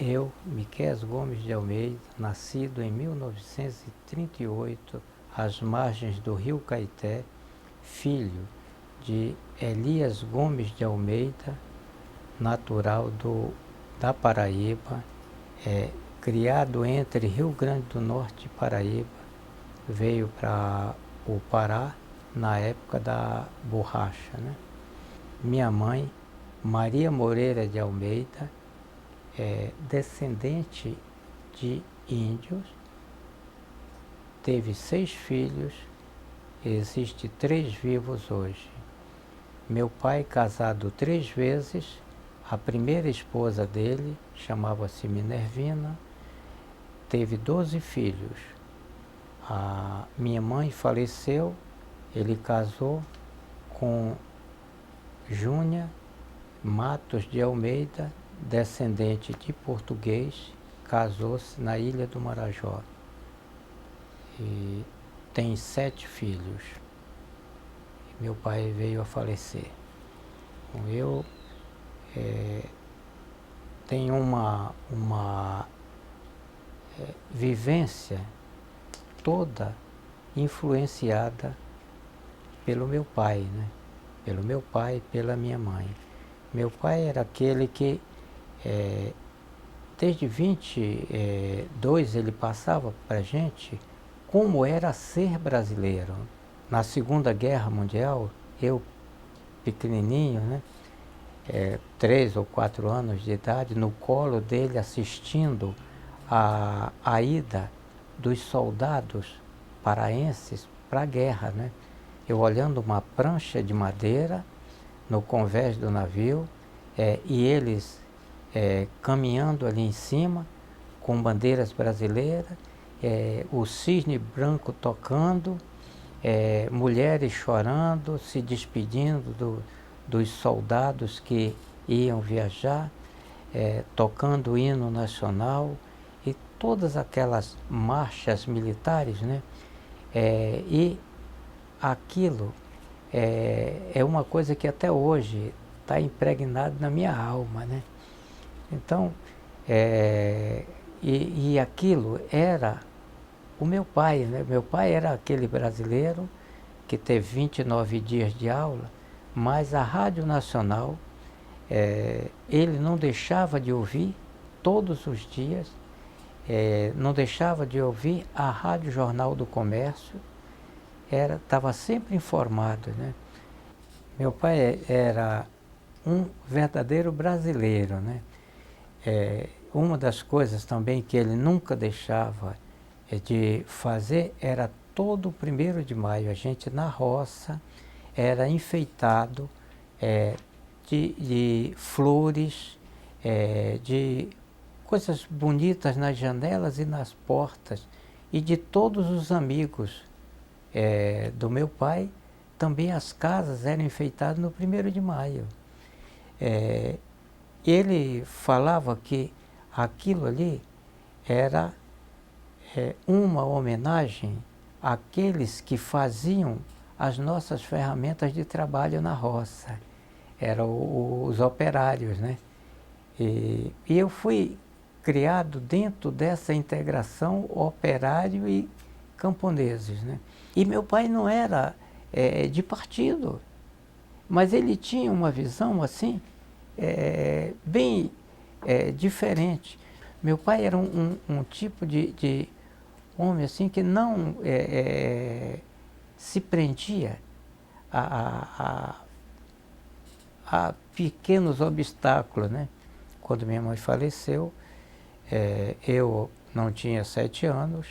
Eu, Miquéas Gomes de Almeida, nascido em 1938, às margens do rio Caeté, filho de Elias Gomes de Almeida, natural da Paraíba, criado entre Rio Grande do Norte e Paraíba, veio para o Pará na época da borracha, né? Minha mãe, Maria Moreira de Almeida, descendente de índios, teve 6 filhos, existe 3 vivos hoje. Meu pai, casado 3 vezes, a primeira esposa dele chamava-se Minervina, teve 12 filhos. A minha mãe faleceu, ele casou com Júnia Matos de Almeida, descendente de português, casou-se na Ilha do Marajó e tem 7 filhos. Meu pai veio a falecer. Eu tenho uma vivência toda influenciada pelo meu pai, né? Pelo meu pai e pela minha mãe. Meu pai era aquele que, desde 22, ele passava para a gente como era ser brasileiro. Na Segunda Guerra Mundial, eu, pequenininho, né? 3 ou 4 anos de idade, no colo dele, assistindo a ida dos soldados paraenses para a guerra, né? Eu olhando uma prancha de madeira no convés do navio, e eles caminhando ali em cima com bandeiras brasileiras, o cisne branco tocando, mulheres chorando, se despedindo dos soldados que iam viajar, tocando o hino nacional e todas aquelas marchas militares, né? E aquilo é uma coisa que até hoje está impregnado na minha alma, né? Então, e aquilo era o meu pai, né? Meu pai era aquele brasileiro que teve 29 dias de aula, mas a Rádio Nacional, ele não deixava de ouvir todos os dias, não deixava de ouvir a Rádio Jornal do Comércio, estava sempre informado, né? Meu pai era um verdadeiro brasileiro, né? Uma das coisas também que ele nunca deixava de fazer era todo o 1º de maio, a gente na roça era enfeitado de flores, de coisas bonitas nas janelas e nas portas, e de todos os amigos do meu pai, também as casas eram enfeitadas no 1º de maio. Ele falava que aquilo ali era uma homenagem àqueles que faziam as nossas ferramentas de trabalho na roça. Eram os operários, né? E eu fui criado dentro dessa integração operário e camponeses, né? E meu pai não era de partido, mas ele tinha uma visão assim, bem diferente. Meu pai era um tipo de homem assim que não se prendia a pequenos obstáculos, né? Quando minha mãe faleceu, eu não tinha 7 anos,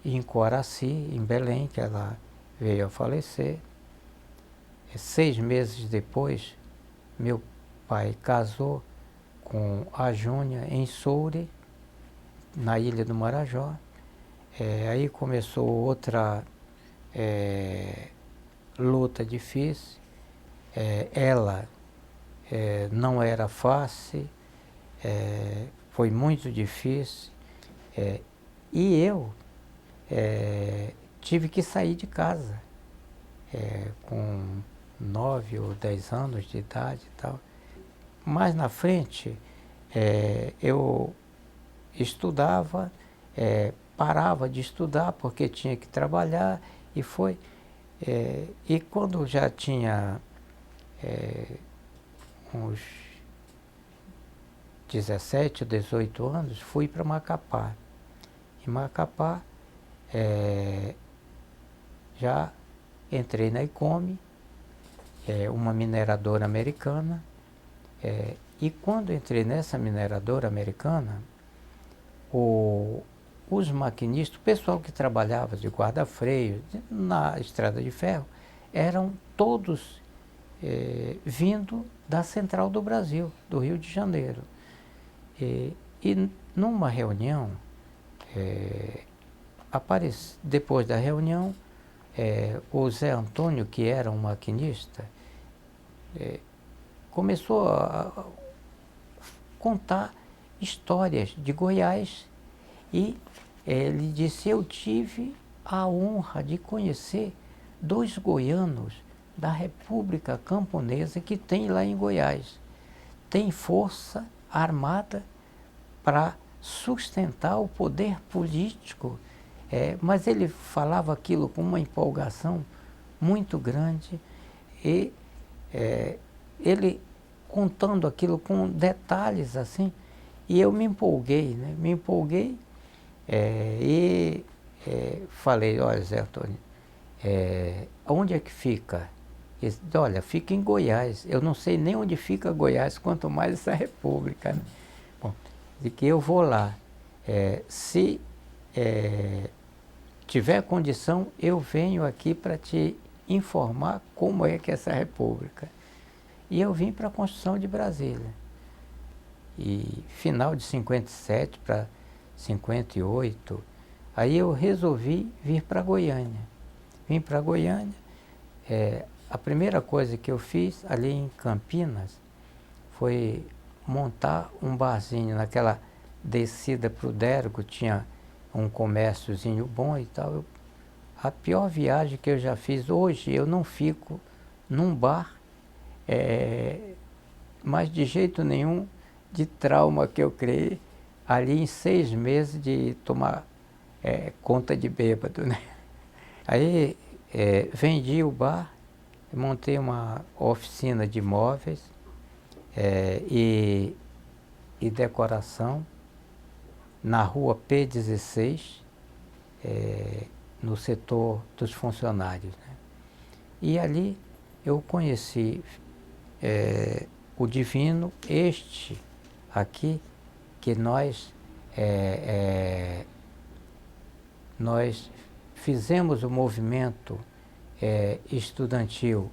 em Coraci, em Belém, que ela veio a falecer. 6 meses depois, meu pai casou com a Júnia em Soure, na Ilha do Marajó. Aí começou outra luta difícil. Ela não era fácil, foi muito difícil. E eu tive que sair de casa com 9 ou 10 anos de idade e tal. Mais na frente, eu estudava, parava de estudar porque tinha que trabalhar e foi. E quando já tinha uns 17, 18 anos, fui para Macapá. Em Macapá, já entrei na ICOME, uma mineradora americana, e quando entrei nessa mineradora americana, os maquinistas, o pessoal que trabalhava de guarda-freio na estrada de ferro, eram todos vindo da Central do Brasil, do Rio de Janeiro. E numa reunião, depois da reunião, o Zé Antônio, que era um maquinista, começou a contar histórias de Goiás e ele disse: eu tive a honra de conhecer 2 goianos da República Camponesa que tem lá em Goiás. Tem força armada para sustentar o poder político, mas ele falava aquilo com uma empolgação muito grande e ele contando aquilo com detalhes assim, e eu me empolguei, né? Me empolguei e falei: olha, Zé Antônio, onde é que fica? Ele disse: olha, fica em Goiás. Eu não sei nem onde fica Goiás, quanto mais essa república, né? Bom, de que eu vou lá. Se tiver condição, eu venho aqui para te informar como é que é essa república. E eu vim para a Construção de Brasília. E final de 57 para 58, aí eu resolvi vir para Goiânia. Vim para Goiânia, a primeira coisa que eu fiz ali em Campinas foi montar um barzinho naquela descida para o Dérgo, tinha um comérciozinho bom e tal. A pior viagem que eu já fiz, hoje eu não fico num bar, mas de jeito nenhum, de trauma que eu criei ali em 6 meses de tomar conta de bêbado, né? Aí vendi o bar, montei uma oficina de móveis e decoração na rua P16, no setor dos funcionários, né? E ali eu conheci o Divino, este aqui, que nós fizemos o movimento estudantil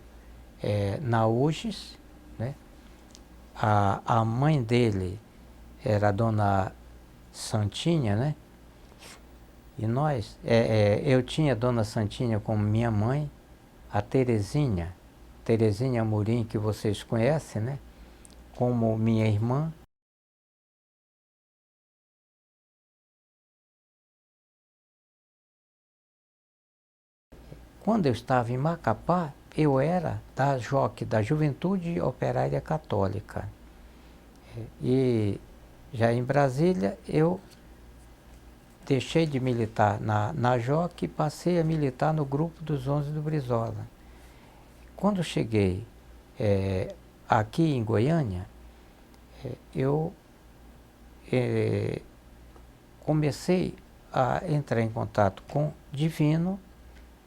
na UGES, né? A mãe dele era a dona Santinha, né? E nós, eu tinha a dona Santinha como minha mãe, a Terezinha Amorim, que vocês conhecem, né? Como minha irmã. Quando eu estava em Macapá, eu era da JOC, da Juventude Operária Católica. E já em Brasília, eu deixei de militar na JOC e passei a militar no grupo dos 11 do Brizola. Quando cheguei aqui em Goiânia, eu comecei a entrar em contato com Divino,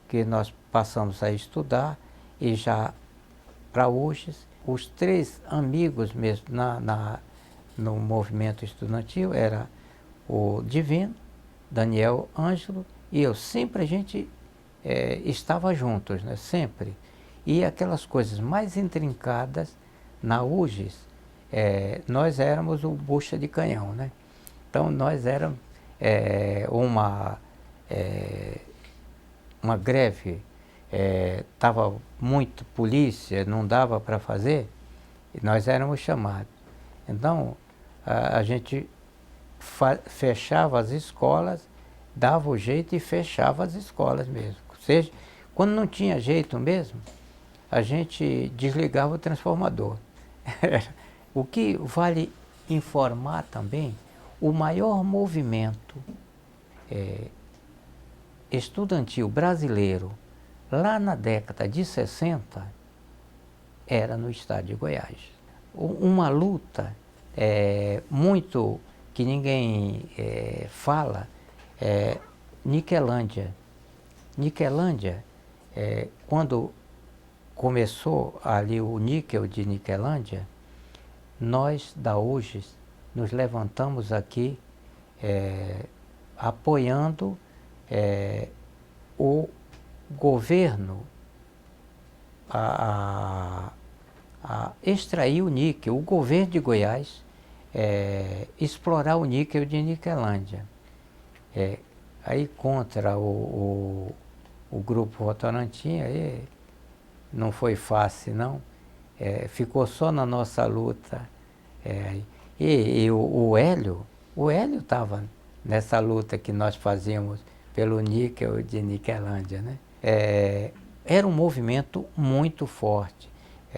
que nós passamos a estudar, e já para hoje, os 3 amigos mesmo no movimento estudantil era o Divino, Daniel Ângelo e eu. Sempre a gente estava juntos, né? Sempre. E aquelas coisas mais intrincadas na UGES, nós éramos o bucha de canhão, né? Então nós éramos uma greve, estava muito polícia, não dava para fazer, e nós éramos chamados. Então a gente fechava as escolas, dava o jeito e fechava as escolas mesmo. Ou seja, quando não tinha jeito mesmo, a gente desligava o transformador. O que vale informar também o maior movimento estudantil brasileiro lá na década de 60 era no estado de Goiás. Uma luta muito que ninguém fala é Niquelândia. Niquelândia, quando começou ali o níquel de Niquelândia, nós da UGES nos levantamos aqui apoiando o governo a extrair o níquel, o governo de Goiás explorar o níquel de Niquelândia. Aí contra o grupo Votorantim, aí não foi fácil não, ficou só na nossa luta. E o Hélio estava nessa luta que nós fazíamos pelo níquel de Niquelândia, né? Era um movimento muito forte,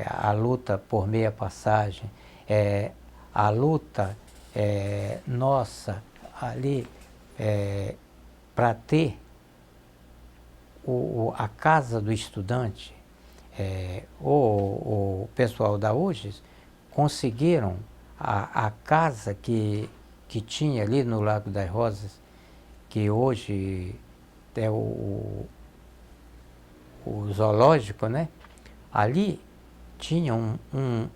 a luta por meia passagem, a luta nossa ali para ter a casa do estudante. O pessoal da UGES conseguiram a casa que tinha ali no Lago das Rosas, que hoje é o zoológico, né? Ali tinha um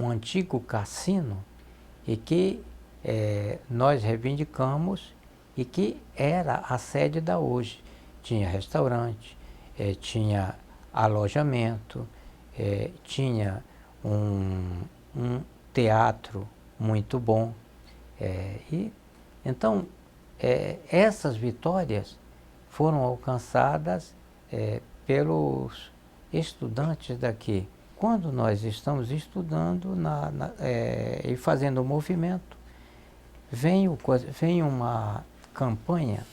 antigo cassino e que nós reivindicamos e que era a sede da UGES. Tinha restaurante, tinha alojamento, tinha um teatro muito bom. Então, essas vitórias foram alcançadas pelos estudantes daqui. Quando nós estamos estudando e fazendo o movimento, vem uma campanha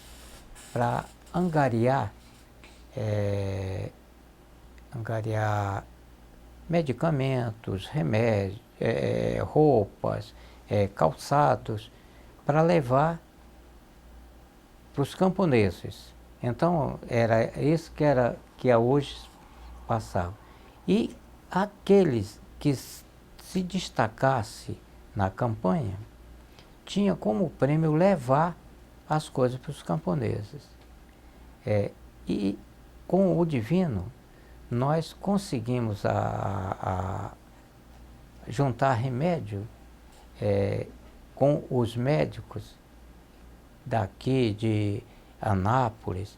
para angariar medicamentos, remédios, roupas, calçados, para levar para os camponeses. Então, era isso que a UGES passava. E aqueles que se destacasse na campanha, tinha como prêmio levar as coisas para os camponeses. E com o Divino, nós conseguimos juntar remédio com os médicos daqui de Anápolis,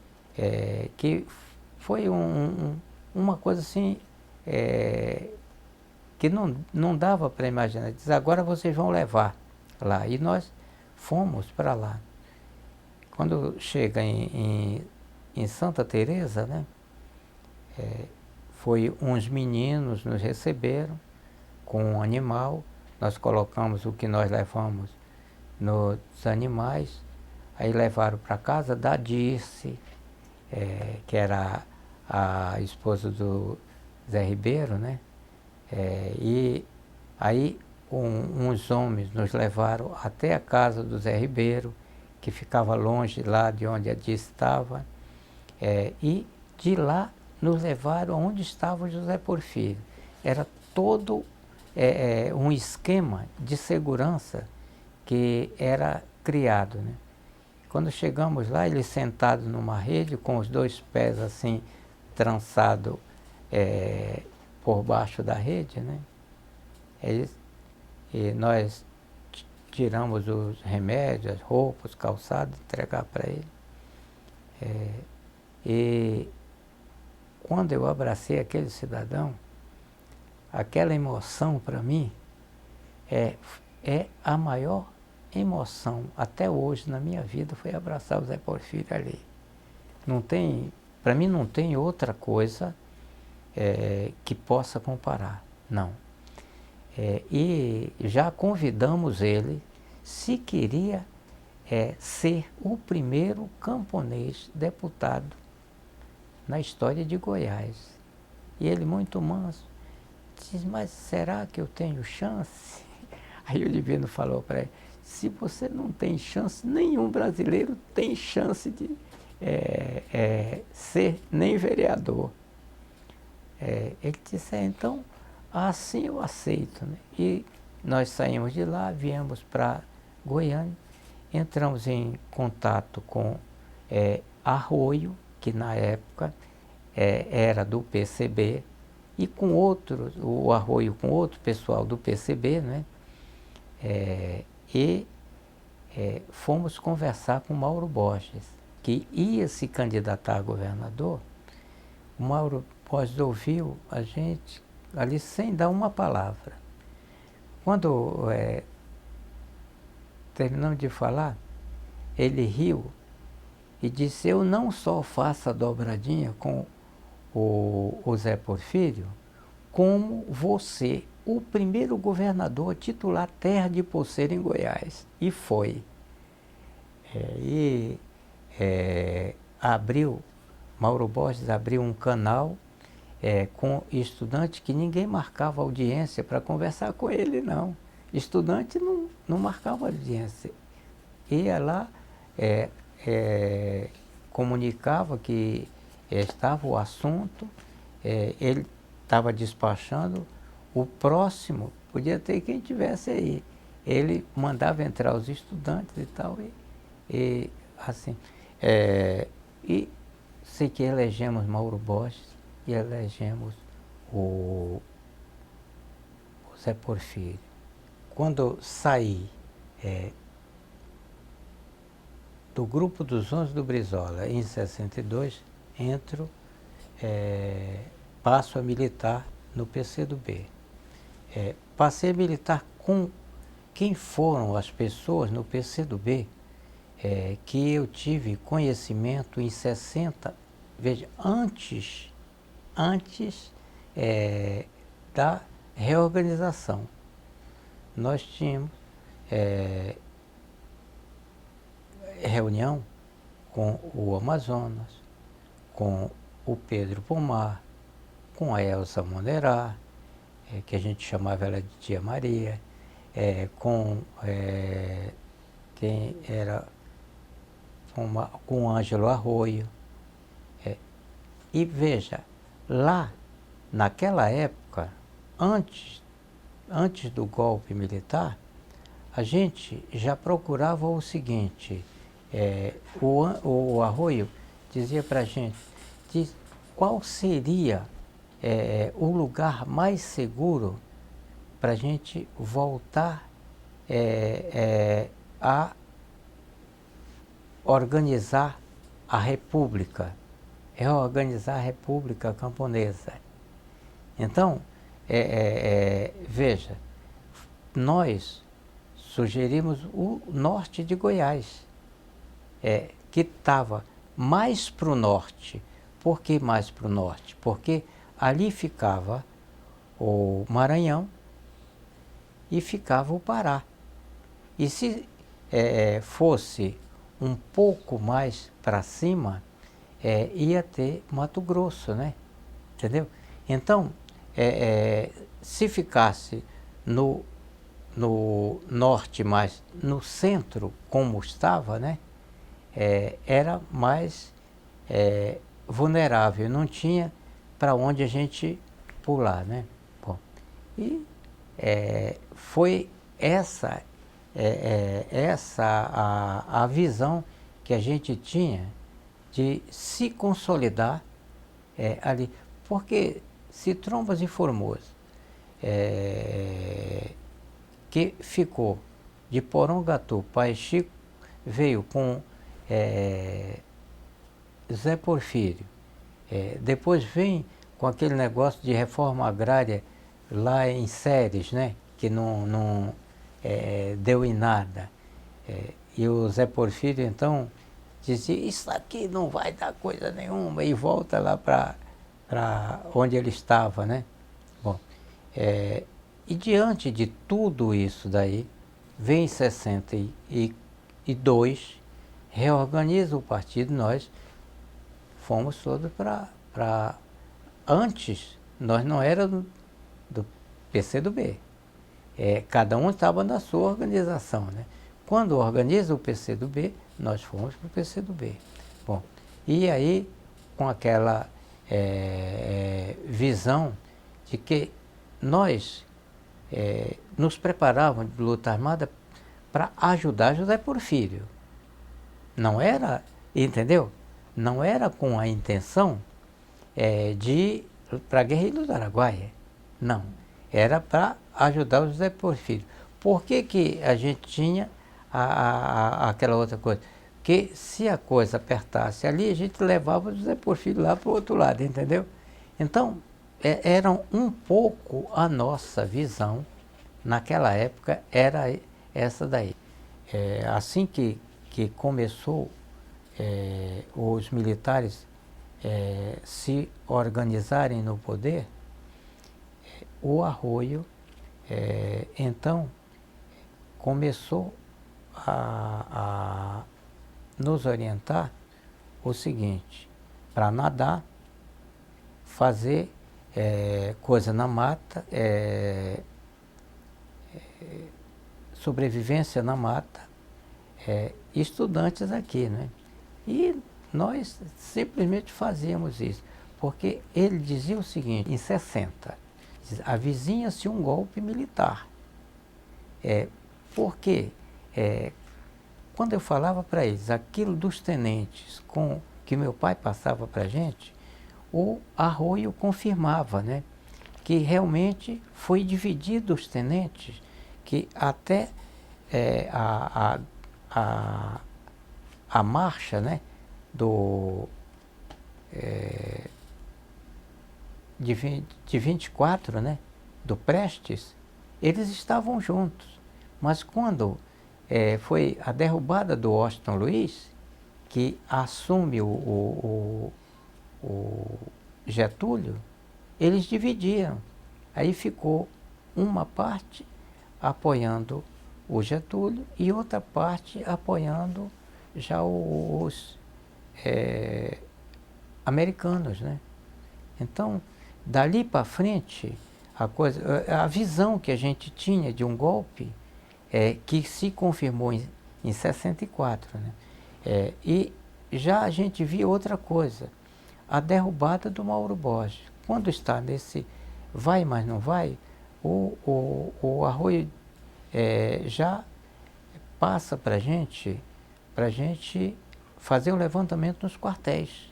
que foi uma coisa assim que não dava para imaginar. Diz, agora vocês vão levar lá. E nós fomos para lá. Quando chega em Santa Teresa, né, foi uns meninos nos receberam com um animal. Nós colocamos o que nós levamos nos animais. Aí levaram para casa da Dirce, que era a esposa do Zé Ribeiro, né? E aí uns homens nos levaram até a casa do Zé Ribeiro, que ficava longe lá de onde a Dirce estava, e de lá nos levaram onde estava o José Porfírio. Era todo um esquema de segurança que era criado, né? Quando chegamos lá, ele sentado numa rede, com os dois pés assim, trançados por baixo da rede, né? E nós tiramos os remédios, as roupas, os calçados, entregar para ele. E quando eu abracei aquele cidadão, aquela emoção para mim é a maior emoção até hoje na minha vida, foi abraçar o Zé Porfírio ali. Para mim não tem outra coisa que possa comparar, não. E já convidamos ele, se queria ser o primeiro camponês deputado na história de Goiás. E ele muito manso, diz, mas será que eu tenho chance? Aí o Divino falou para ele, se você não tem chance, nenhum brasileiro tem chance de ser nem vereador. Ele disse, então, assim eu aceito. Né? E nós saímos de lá, viemos para Goiânia, entramos em contato com Arroio, que na época era do PCB, e com outros, o Arroio com outro pessoal do PCB, né? E fomos conversar com Mauro Borges, que ia se candidatar a governador. O Mauro Borges ouviu a gente ali sem dar uma palavra. Quando terminamos de falar, ele riu e disse, eu não só faço a dobradinha com o Zé Porfírio, como você, o primeiro governador a titular terra de Poceira em Goiás. E foi. Mauro Borges abriu um canal com estudante que ninguém marcava audiência para conversar com ele, não. Estudante não marcava audiência. Ia lá, comunicava que estava o assunto, ele estava despachando, o próximo podia ter quem tivesse aí. Ele mandava entrar os estudantes e tal, e assim. E sei que elegemos Mauro Borges e elegemos o Zé Porfírio. Quando eu saí do grupo dos 11 do Brizola, em 62, passo a militar no PCdoB. Passei a militar com quem foram as pessoas no PCdoB que eu tive conhecimento em 60, veja, antes da reorganização. Nós tínhamos reunião com o Amazonas, com o Pedro Pomar, com a Elza Monerá, que a gente chamava ela de Tia Maria, com quem era com o Ângelo Arroio. E veja, lá, naquela época, antes do golpe militar, a gente já procurava o seguinte, o Arroio dizia para a gente qual seria o lugar mais seguro para a gente voltar a organizar a República, reorganizar a República Camponesa. Então, veja, nós sugerimos o norte de Goiás, que estava mais para o norte. Por que mais para o norte? Porque ali ficava o Maranhão e ficava o Pará. E se fosse um pouco mais para cima, ia ter Mato Grosso, né? Entendeu? Então, se ficasse no norte, mas no centro, como estava, né? Era mais vulnerável, não tinha para onde a gente pular, né? Bom, e foi essa a visão que a gente tinha de se consolidar ali. Porque se Trombas e Formoso, que ficou de Porongatu, Pai Chico veio com Zé Porfírio, depois vem com aquele negócio de reforma agrária lá em Séries, né? Que não deu em nada. E o Zé Porfírio, então, dizia, isso aqui não vai dar coisa nenhuma, e volta lá para onde ele estava, né? Bom, e diante de tudo isso daí, vem em 62, reorganiza o partido, nós fomos todos antes, nós não éramos do PCdoB. cada um estava na sua organização, né? Quando organiza o PCdoB, nós fomos para o PCdoB. Bom, e aí, com aquela visão de que nós nos preparávamos de luta armada para ajudar José Porfírio. Não era, entendeu? Não era com a intenção de ir para a guerrilha do Araguaia. Não. Era para ajudar o José Porfírio. Por que que a gente tinha aquela outra coisa? Que se a coisa apertasse ali, a gente levava o José Porfírio lá para o outro lado, entendeu? Então, era um pouco a nossa visão, naquela época, era essa daí. Assim que começou os militares se organizarem no poder, o Arroio, então, começou a nos orientar o seguinte: para nadar, fazer coisa na mata, sobrevivência na mata, estudantes aqui, né? E nós simplesmente fazíamos isso, porque ele dizia o seguinte, em 60, avizinha-se um golpe militar. Porque quando eu falava para eles aquilo dos tenentes que meu pai passava para a gente, o Arroio confirmava, né, que realmente foi dividido os tenentes, que até a marcha, né, de 24, né, do Prestes, eles estavam juntos. Mas quando foi a derrubada do Washington Luiz, que assume o Getúlio, eles dividiram. Aí ficou uma parte apoiando o Getúlio e outra parte apoiando já os americanos, né? Então, dali para frente, a visão que a gente tinha de um golpe que se confirmou em 64, né? E já a gente via outra coisa, a derrubada do Mauro Borges. Quando está nesse vai, mas não vai, o Arroio já passa para a gente fazer um levantamento nos quartéis.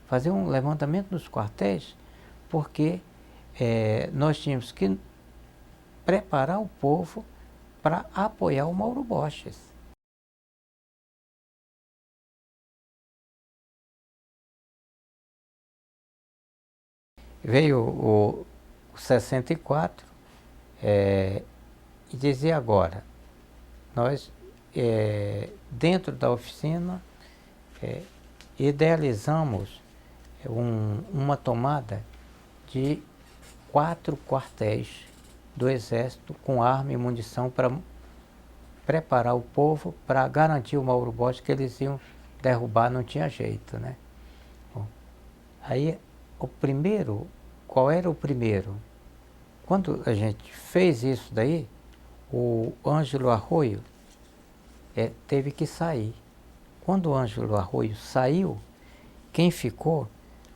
Fazer um levantamento nos quartéis, porque nós tínhamos que preparar o povo para apoiar o Mauro Borges. Veio o 64 e dizia agora, nós dentro da oficina idealizamos uma tomada de 4 quartéis do Exército com arma e munição para preparar o povo para garantir o Mauro Borges que eles iam derrubar, não tinha jeito, né? Bom, aí qual era o primeiro? Quando a gente fez isso daí, o Ângelo Arroio teve que sair. Quando o Ângelo Arroio saiu, quem ficou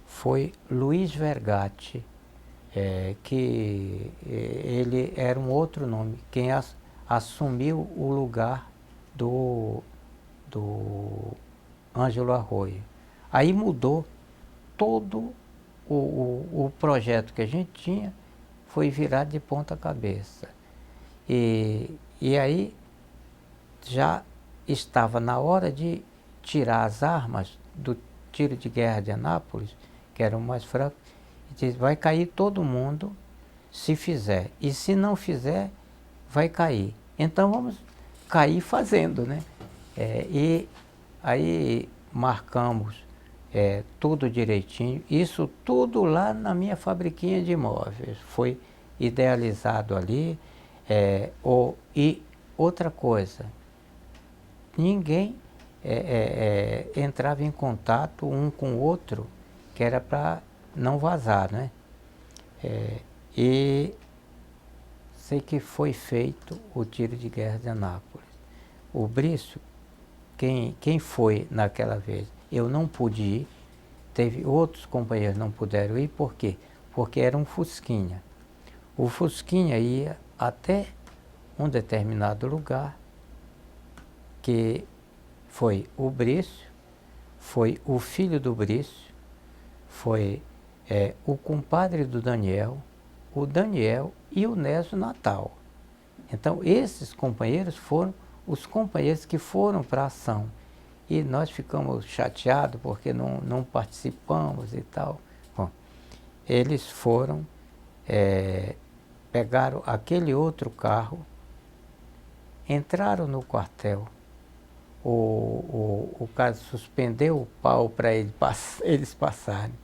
foi Luiz Vergatti, que ele era um outro nome, quem assumiu o lugar do Ângelo Arroio. Aí mudou todo o projeto que a gente tinha, foi virado de ponta cabeça. E aí já estava na hora de tirar as armas do tiro de guerra de Anápolis, que era o mais fraco, e diz, vai cair todo mundo se fizer, e se não fizer, vai cair. Então vamos cair fazendo, né? E aí marcamos tudo direitinho, isso tudo lá na minha fabriquinha de imóveis, foi idealizado ali. E outra coisa, ninguém entrava em contato um com o outro, que era para não vazar, né? E sei que foi feito o tiro de guerra de Anápolis. O Brício, quem foi naquela vez? Eu não pude ir, teve outros companheiros que não puderam ir, por quê? Porque era um Fusquinha. O Fusquinha ia até um determinado lugar, que foi o Brício, foi o filho do Brício, foi o compadre do Daniel, o Daniel e o Nésio Natal. Então, esses companheiros foram os companheiros que foram para a ação. E nós ficamos chateados porque não participamos e tal. Bom, eles foram, pegaram aquele outro carro, entraram no quartel. O cara suspendeu o pau para eles passarem.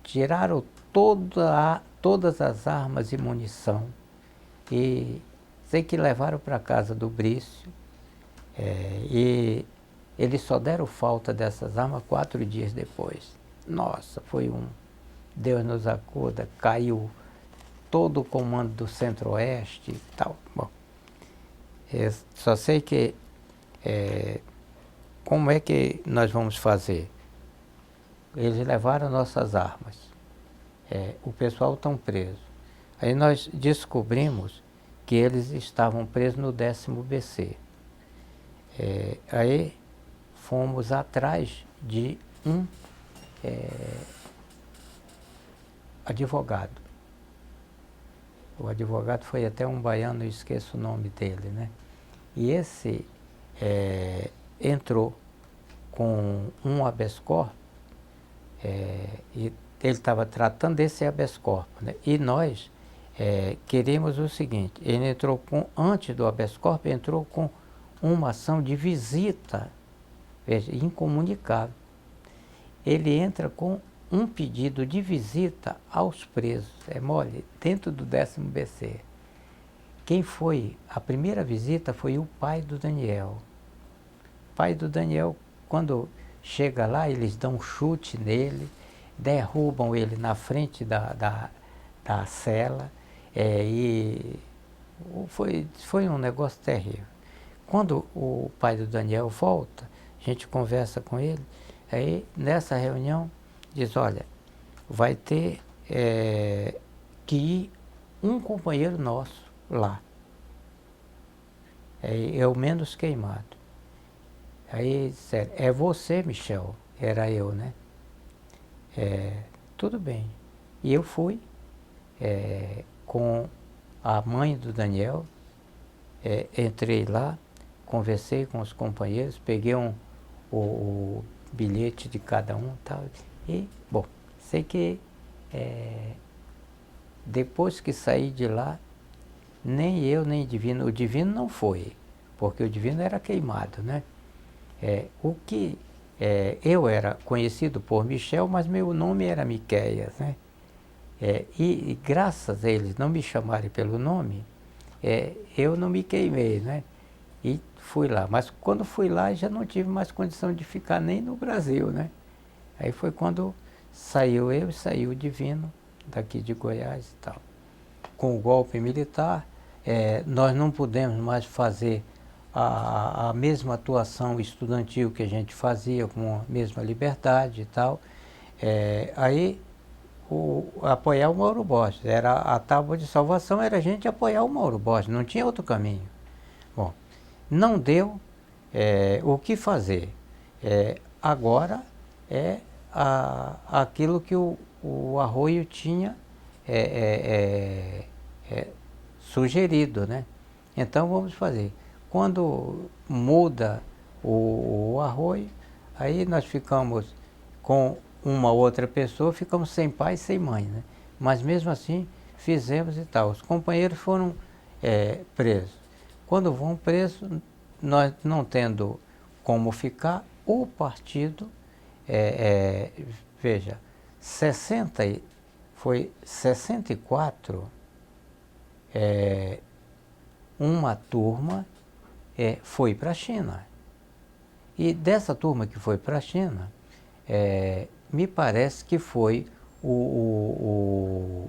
Tiraram todas as armas e munição. E sei que levaram para a casa do Brício. E eles só deram falta dessas armas 4 dias depois. Nossa, foi Deus nos acuda, caiu todo o comando do Centro-Oeste e tal. Bom, só sei que como é que nós vamos fazer? Eles levaram nossas armas. O pessoal está preso. Aí nós descobrimos que eles estavam presos no 10º BC. Aí fomos atrás de um advogado. O advogado foi até um baiano, eu esqueço o nome dele, né? E esse entrou com um habeas corpus, e ele estava tratando desse habeas corpus, né? E nós queremos o seguinte, ele entrou antes do habeas corpus, entrou com uma ação de visita, veja, incomunicável. Ele entra com um pedido de visita aos presos, mole, dentro do 10º BC. Quem foi, a primeira visita foi o pai do Daniel. O pai do Daniel, quando chega lá, eles dão um chute nele, derrubam ele na frente da cela, e foi um negócio terrível. Quando o pai do Daniel volta, a gente conversa com ele, aí nessa reunião diz, olha, vai ter que ir um companheiro nosso lá. É o menos queimado. Aí disseram, é você, Michel? Era eu, né? Tudo bem. E eu fui com a mãe do Daniel, entrei lá, conversei com os companheiros, peguei o bilhete de cada um tal, e, bom, sei que depois que saí de lá, nem eu, nem o Divino não foi, porque o Divino era queimado, né? Eu era conhecido por Michel, mas meu nome era Miquéias, né? E graças a eles não me chamarem pelo nome, eu não me queimei, né? E fui lá. Mas quando fui lá, já não tive mais condição de ficar nem no Brasil, né? Aí foi quando saiu eu e saiu o Divino, daqui de Goiás e tal. Com o golpe militar, nós não pudemos mais fazer a mesma atuação estudantil que a gente fazia, com a mesma liberdade e tal. Aí, apoiar o Mauro Borges. A tábua de salvação era a gente apoiar o Mauro Borges, não tinha outro caminho. Bom, não deu o que fazer. Agora aquilo que o Arroio tinha sugerido, né? Então vamos fazer. Quando muda o Arroio, aí nós ficamos com uma outra pessoa, ficamos sem pai e sem mãe, né? Mas mesmo assim fizemos e tal. Os companheiros foram presos. Quando vão presos, nós não tendo como ficar, o partido, veja, foi 64, uma turma foi para a China. E dessa turma que foi para a China, me parece que foi o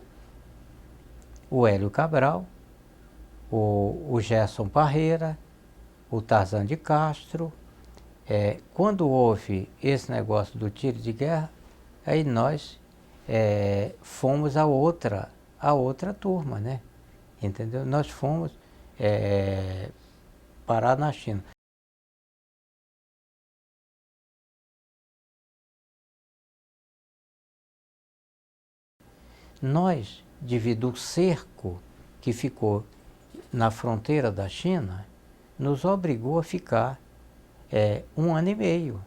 Hélio Cabral, o Gerson Parreira, o Tarzan de Castro. Quando houve esse negócio do tiro de guerra, aí nós fomos a outra turma, né? Entendeu? Nós fomos parar na China. Nós, devido ao cerco que ficou na fronteira da China, nos obrigou a ficar 1 ano e meio,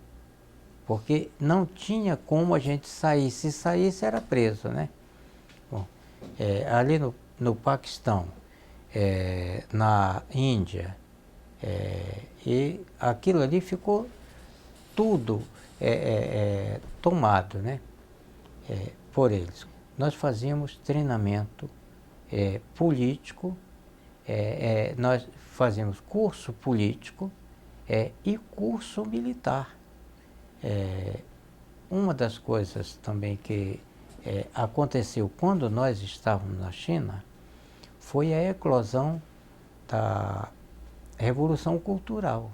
porque não tinha como a gente sair. Se saísse, era preso, né? Bom, ali no Paquistão, na Índia, e aquilo ali ficou tudo tomado, né? Por eles. Nós fazíamos treinamento político, nós fazíamos curso político e curso militar. Uma das coisas também que aconteceu quando nós estávamos na China foi a eclosão da Revolução Cultural.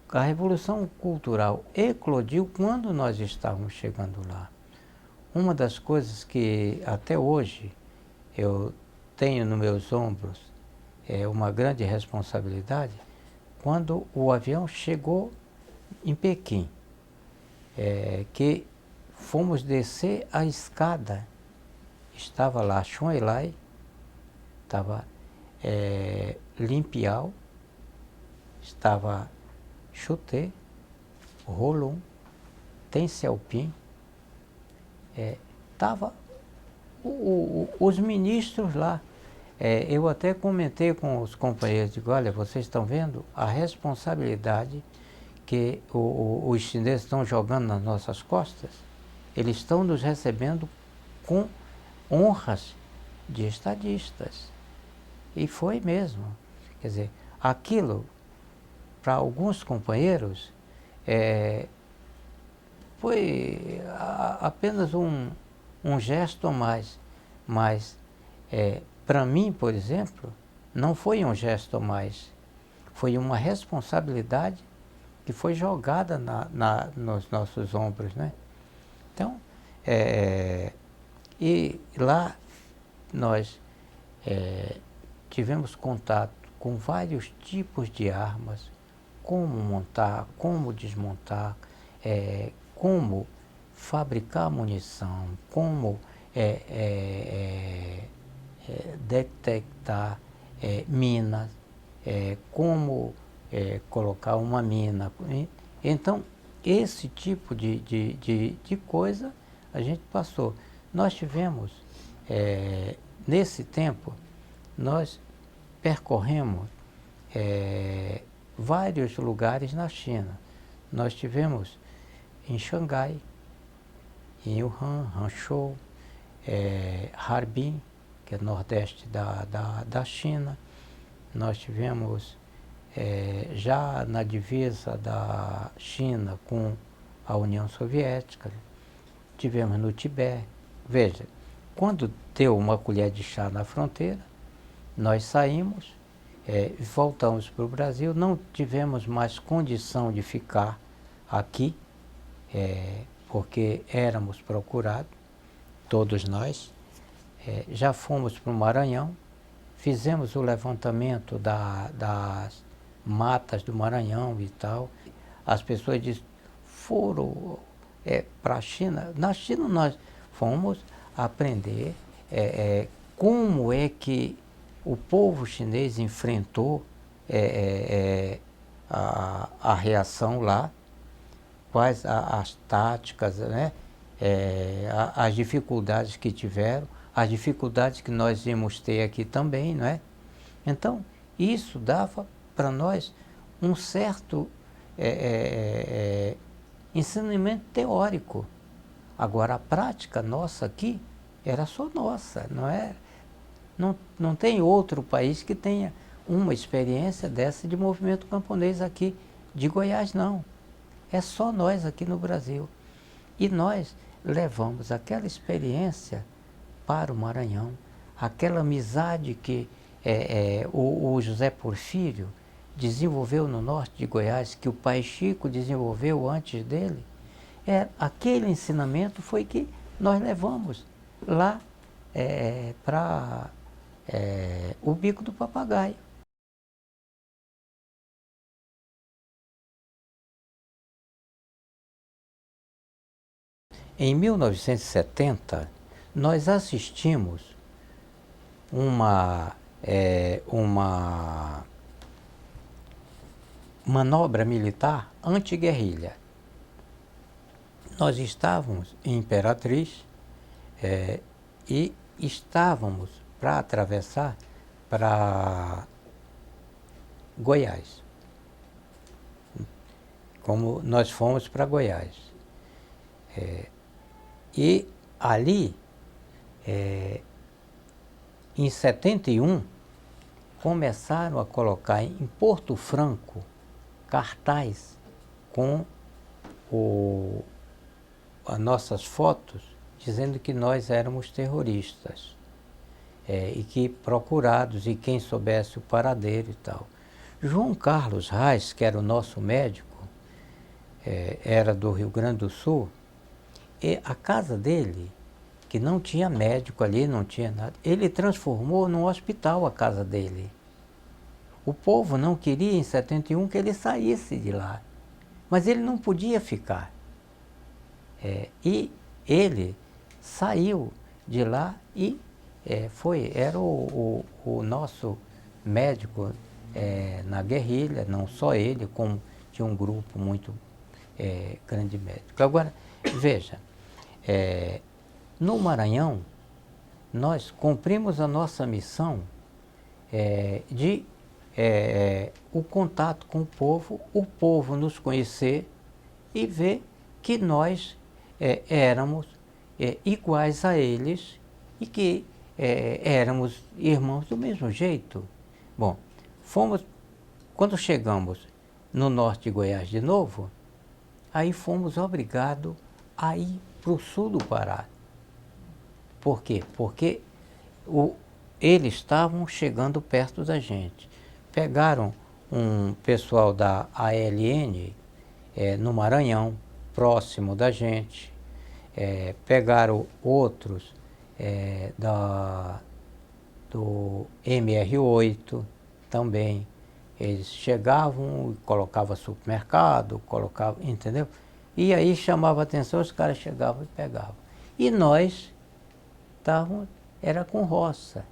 A Revolução Cultural eclodiu quando nós estávamos chegando lá. Uma das coisas que até hoje eu tenho nos meus ombros uma grande responsabilidade, quando o avião chegou em Pequim, que fomos descer a escada, estava lá Chun Enlai, estava Lin Piao, estava Chu Te, Rolun, Deng Xiaoping, estava os ministros lá. Eu até comentei com os companheiros, digo, olha, vocês estão vendo a responsabilidade que os chineses estão jogando nas nossas costas? Eles estão nos recebendo com honras de estadistas. E foi mesmo. Quer dizer, aquilo, para alguns companheiros, foi apenas um gesto a mais. Mas, para mim, por exemplo, não foi um gesto a mais. Foi uma responsabilidade que foi jogada nos nossos ombros, né? Então, e lá nós tivemos contato com vários tipos de armas, como montar, como desmontar, como fabricar munição, como detectar minas, como colocar uma mina. Então, esse tipo de coisa a gente passou. Nós tivemos, nesse tempo, nós percorremos vários lugares na China. Nós tivemos em Xangai, em Wuhan, Hangzhou, Harbin, que é nordeste da China. Nós tivemos já na divisa da China com a União Soviética, tivemos no Tibete. Veja, quando deu uma colher de chá na fronteira, nós saímos, voltamos para o Brasil, não tivemos mais condição de ficar aqui, porque éramos procurados, todos nós. Já fomos para o Maranhão, fizemos o levantamento das matas do Maranhão e tal. As pessoas dizem, foram para a China. Na China nós fomos aprender como é que o povo chinês enfrentou a reação lá, quais as táticas, né? As dificuldades que tiveram, as dificuldades que nós íamos ter aqui também, não é? Então, isso dava para nós um certo ensinamento teórico. Agora, a prática nossa aqui era só nossa, não é? Não tem outro país que tenha uma experiência dessa de movimento camponês aqui de Goiás, não. É só nós aqui no Brasil. E nós levamos aquela experiência para o Maranhão, aquela amizade que o José Porfírio desenvolveu no norte de Goiás, que o pai Chico desenvolveu antes dele, aquele ensinamento foi que nós levamos lá para o Bico do Papagaio. Em 1970, nós assistimos uma manobra militar anti-guerrilha. Nós estávamos em Imperatriz e estávamos para atravessar para Goiás. Como nós fomos para Goiás. E ali, em 71, começaram a colocar em Porto Franco cartaz com as nossas fotos, dizendo que nós éramos terroristas e que procurados, e quem soubesse o paradeiro e tal. João Carlos Reis, que era o nosso médico, era do Rio Grande do Sul, e a casa dele, que não tinha médico ali, não tinha nada, ele transformou num hospital a casa dele. O povo não queria em 71 que ele saísse de lá, mas ele não podia ficar. E ele saiu de lá e era o nosso médico na guerrilha, não só ele, como tinha um grupo muito grande de médicos. Agora, veja, no Maranhão, nós cumprimos a nossa missão de o contato com o povo nos conhecer e ver que nós éramos iguais a eles e que éramos irmãos do mesmo jeito. Bom, quando chegamos no norte de Goiás de novo, aí fomos obrigados a ir para o sul do Pará. Por quê? Porque eles estavam chegando perto da gente. Pegaram um pessoal da ALN no Maranhão, próximo da gente. Pegaram outros do MR8 também. Eles chegavam e colocavam supermercado, entendeu? E aí chamava a atenção, os caras chegavam e pegavam. E nós era com roça,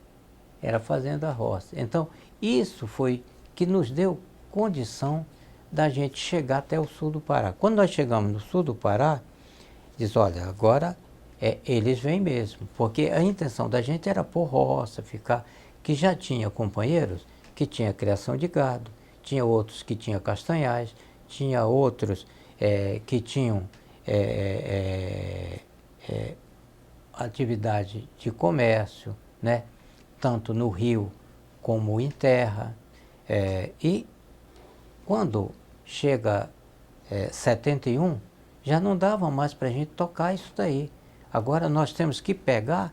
era fazenda roça. Então, isso foi que nos deu condição da gente chegar até o sul do Pará. Quando nós chegamos no sul do Pará, diz, olha, agora eles vêm mesmo, porque a intenção da gente era pôr roça, que já tinha companheiros que tinha criação de gado, tinha outros que tinham castanhais, tinha outros que tinham atividade de comércio, né? Tanto no rio como em terra. E quando chega 71, já não dava mais para a gente tocar isso daí. Agora nós temos que pegar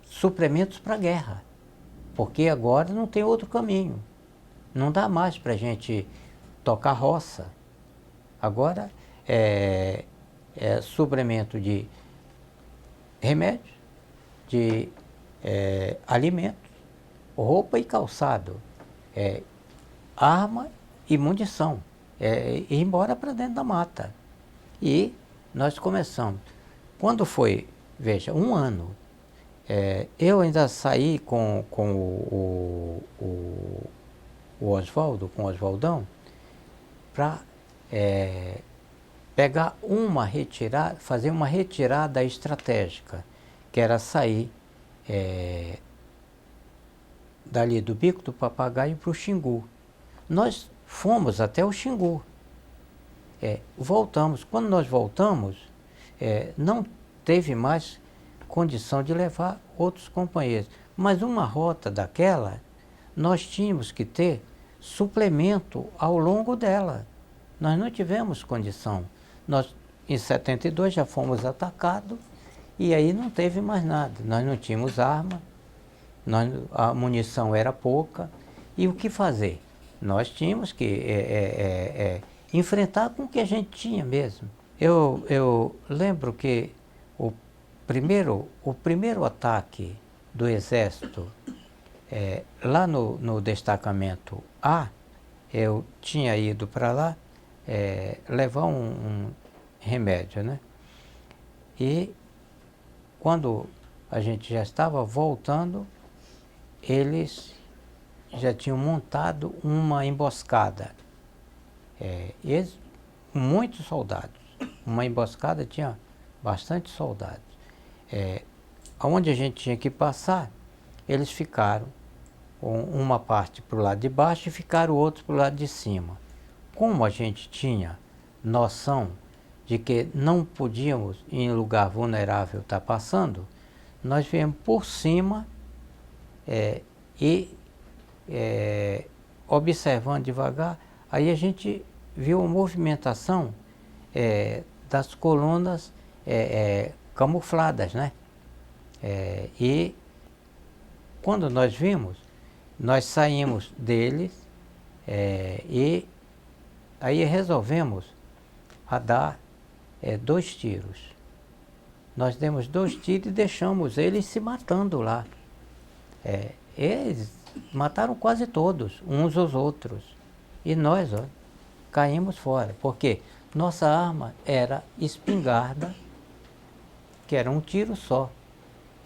suplementos para a guerra, porque agora não tem outro caminho. Não dá mais para a gente tocar roça. Agora suplemento de remédios, de alimentos, roupa e calçado, arma e munição, ir embora para dentro da mata. E nós começamos. Quando foi, veja, um ano, eu ainda saí com o Oswaldo, com o Oswaldão, para pegar fazer uma retirada estratégica, que era sair dali do Bico do Papagaio para o Xingu. Nós fomos até o Xingu. Voltamos. Quando nós voltamos, não teve mais condição de levar outros companheiros. Mas uma rota daquela, nós tínhamos que ter suplemento ao longo dela. Nós não tivemos condição. Nós, em 72, já fomos atacados E aí não teve mais nada. Nós não tínhamos arma, a munição era pouca. E o que fazer? Nós tínhamos que enfrentar com o que a gente tinha mesmo. Eu lembro que o primeiro ataque do Exército, lá no destacamento A, eu tinha ido para lá levar um remédio, né? E quando a gente já estava voltando, eles já tinham montado uma emboscada. Eles, muitos soldados. Uma emboscada tinha bastante soldados. Onde a gente tinha que passar, eles ficaram uma parte para o lado de baixo e ficaram outros para o lado de cima. Como a gente tinha noção de que não podíamos, em lugar vulnerável, estar passando, nós viemos por cima observando devagar. Aí a gente viu a movimentação das colunas camufladas, né? E quando nós vimos, nós saímos deles e aí resolvemos a dar 2 tiros. Nós demos 2 tiros e deixamos eles se matando lá. Eles mataram quase todos, uns aos outros. E nós, caímos fora, porque nossa arma era espingarda, que era um tiro só.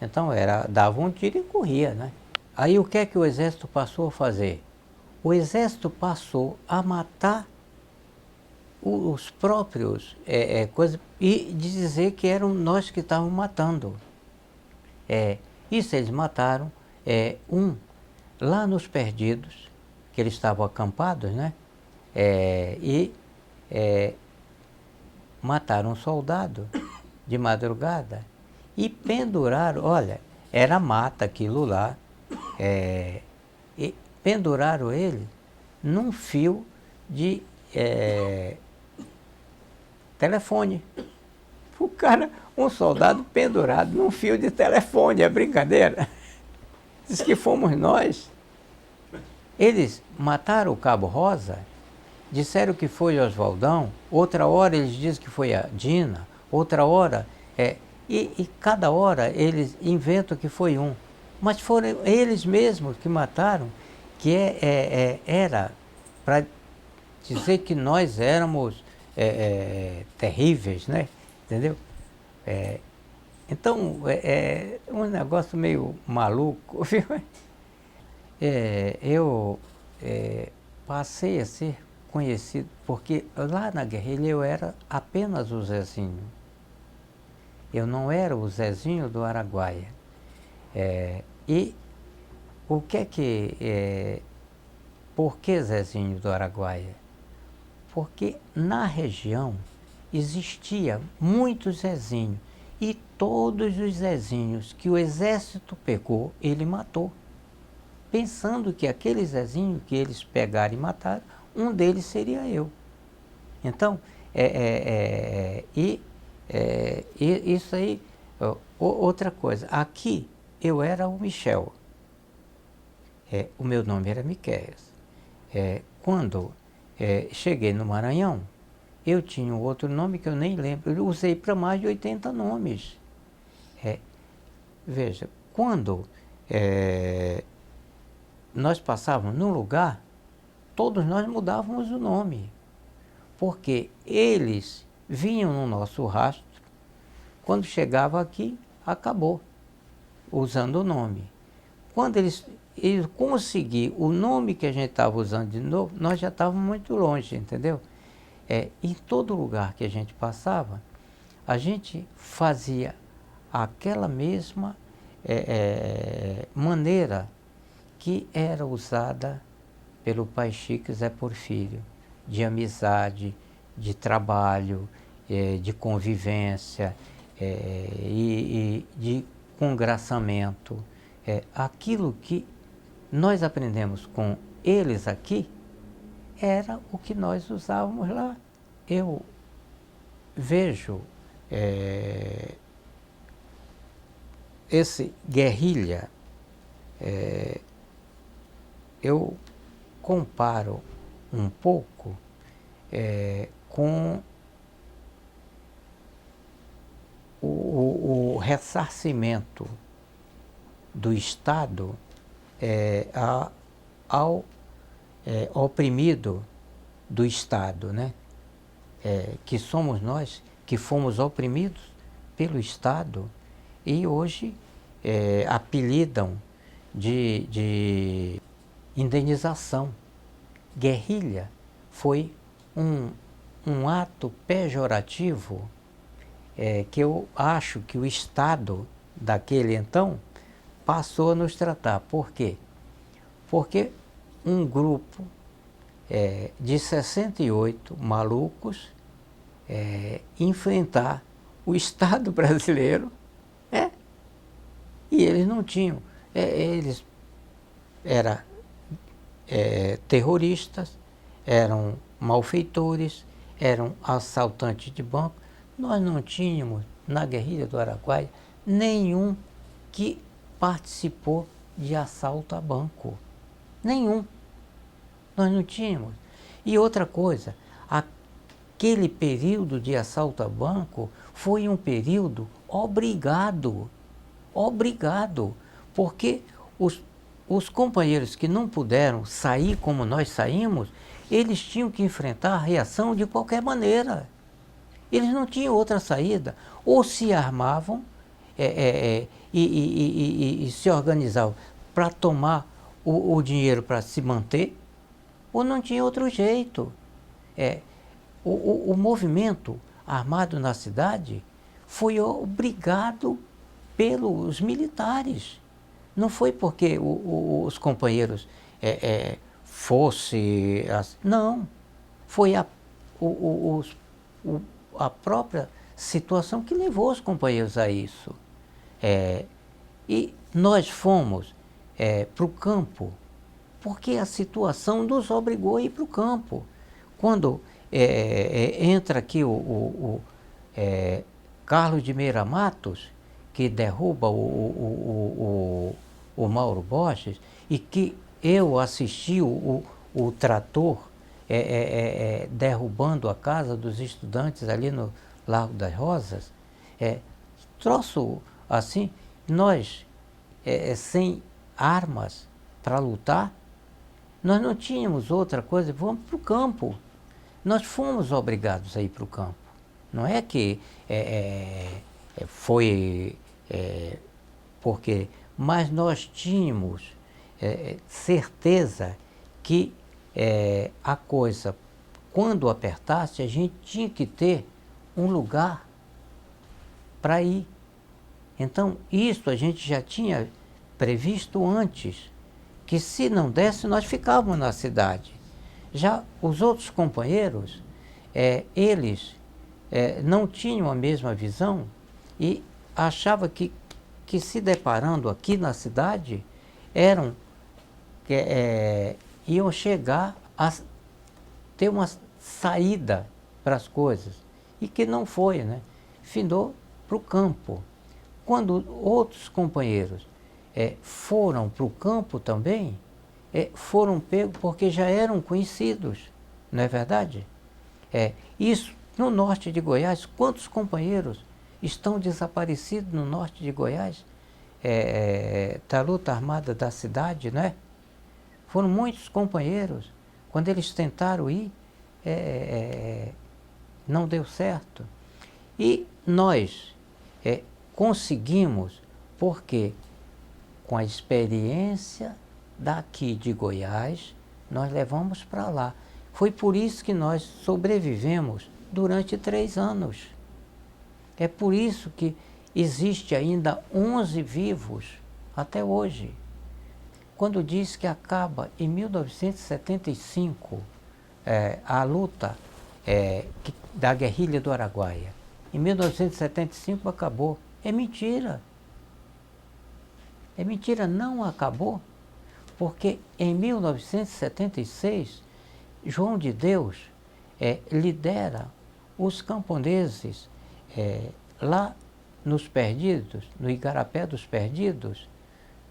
Então dava um tiro e corria, né? Aí o que é que o Exército passou a fazer? O Exército passou a matar os próprios coisas e dizer que eram nós que estávamos matando. Isso eles mataram lá nos Perdidos, que eles estavam acampados, né? E mataram um soldado de madrugada e penduraram, olha, era mata aquilo lá, e penduraram ele num fio de telefone. O cara, um soldado pendurado num fio de telefone, é brincadeira. Diz que fomos nós. Eles mataram o Cabo Rosa, disseram que foi Oswaldão, outra hora eles dizem que foi a Dina, outra hora, e cada hora eles inventam que foi um. Mas foram eles mesmos que mataram, que era para dizer que nós éramos terríveis, né? Entendeu? Então, é um negócio meio maluco, viu? Eu passei a ser conhecido, porque lá na guerrilha eu era apenas o Zezinho. Eu não era o Zezinho do Araguaia. E o que por que Zezinho do Araguaia? Porque na região existia muitos Zezinhos, e todos os Zezinhos que o Exército pegou, ele matou. Pensando que aquele Zezinho que eles pegaram e mataram, um deles seria eu. Então, isso aí, outra coisa, aqui eu era o Michel, o meu nome era Miquéias. Quando cheguei no Maranhão, eu tinha um outro nome que eu nem lembro, eu usei para mais de 80 nomes. Veja, quando nós passávamos num lugar, todos nós mudávamos o nome, porque eles vinham no nosso rastro, quando chegava aqui, acabou, usando o nome. Quando eles conseguiram o nome que a gente estava usando de novo, nós já estávamos muito longe, entendeu? Em todo lugar que a gente passava, a gente fazia aquela mesma maneira que era usada pelo Pai Chico e Zé Porfírio, de amizade, de trabalho, de convivência e de congraçamento. Aquilo que nós aprendemos com eles aqui era o que nós usávamos lá. Eu vejo esse guerrilha, eu comparo um pouco com o ressarcimento do Estado ao oprimido do Estado, né? Que somos nós que fomos oprimidos pelo Estado e hoje apelidam de indenização. Guerrilha foi um ato pejorativo que eu acho que o Estado daquele então passou a nos tratar. Por quê? Porque um grupo de 68 malucos enfrentar o Estado brasileiro, e eles não tinham, eles eram terroristas, eram malfeitores, eram assaltantes de banco. Nós não tínhamos, na guerrilha do Araguaia, nenhum que participou de assalto a banco. Nenhum. Nós não tínhamos. E outra coisa, aquele período de assalto a banco foi um período obrigado, porque os companheiros que não puderam sair como nós saímos, eles tinham que enfrentar a reação de qualquer maneira. Eles não tinham outra saída. Ou se armavam e se organizavam para tomar o dinheiro para se manter, ou não tinha outro jeito. O movimento armado na cidade foi obrigado pelos militares. Não foi porque os companheiros fossem... Não. Foi a própria situação que levou os companheiros a isso. E nós fomos para o campo porque a situação nos obrigou a ir para o campo. Quando entra aqui o Carlos de Meira Matos, que derruba o Mauro Borges, e que eu assisti o trator derrubando a casa dos estudantes ali no Largo das Rosas, troço assim, nós sem armas para lutar, nós não tínhamos outra coisa, vamos para o campo. Nós fomos obrigados a ir para o campo. Não é que foi porque... Mas nós tínhamos certeza que a coisa, quando apertasse, a gente tinha que ter um lugar para ir. Então, isso a gente já tinha previsto antes, que se não desse, nós ficávamos na cidade. Já os outros companheiros, eles não tinham a mesma visão e achavam que se deparando aqui na cidade, iam chegar a ter uma saída para as coisas, e que não foi, né? Findou para o campo. Quando outros companheiros foram para o campo também, foram pegos porque já eram conhecidos, não é verdade? Isso no norte de Goiás, quantos companheiros estão desaparecidos no norte de Goiás? Da luta armada da cidade, não é? Foram muitos companheiros. Quando eles tentaram ir, não deu certo. E nós conseguimos, porque com a experiência daqui de Goiás, nós levamos para lá. Foi por isso que nós sobrevivemos durante 3 anos. É por isso que existe ainda 11 vivos até hoje. Quando diz que acaba em 1975 a luta da guerrilha do Araguaia, em 1975 acabou. É mentira. É mentira, não acabou, porque em 1976, João de Deus lidera os camponeses lá nos Perdidos, no Igarapé dos Perdidos,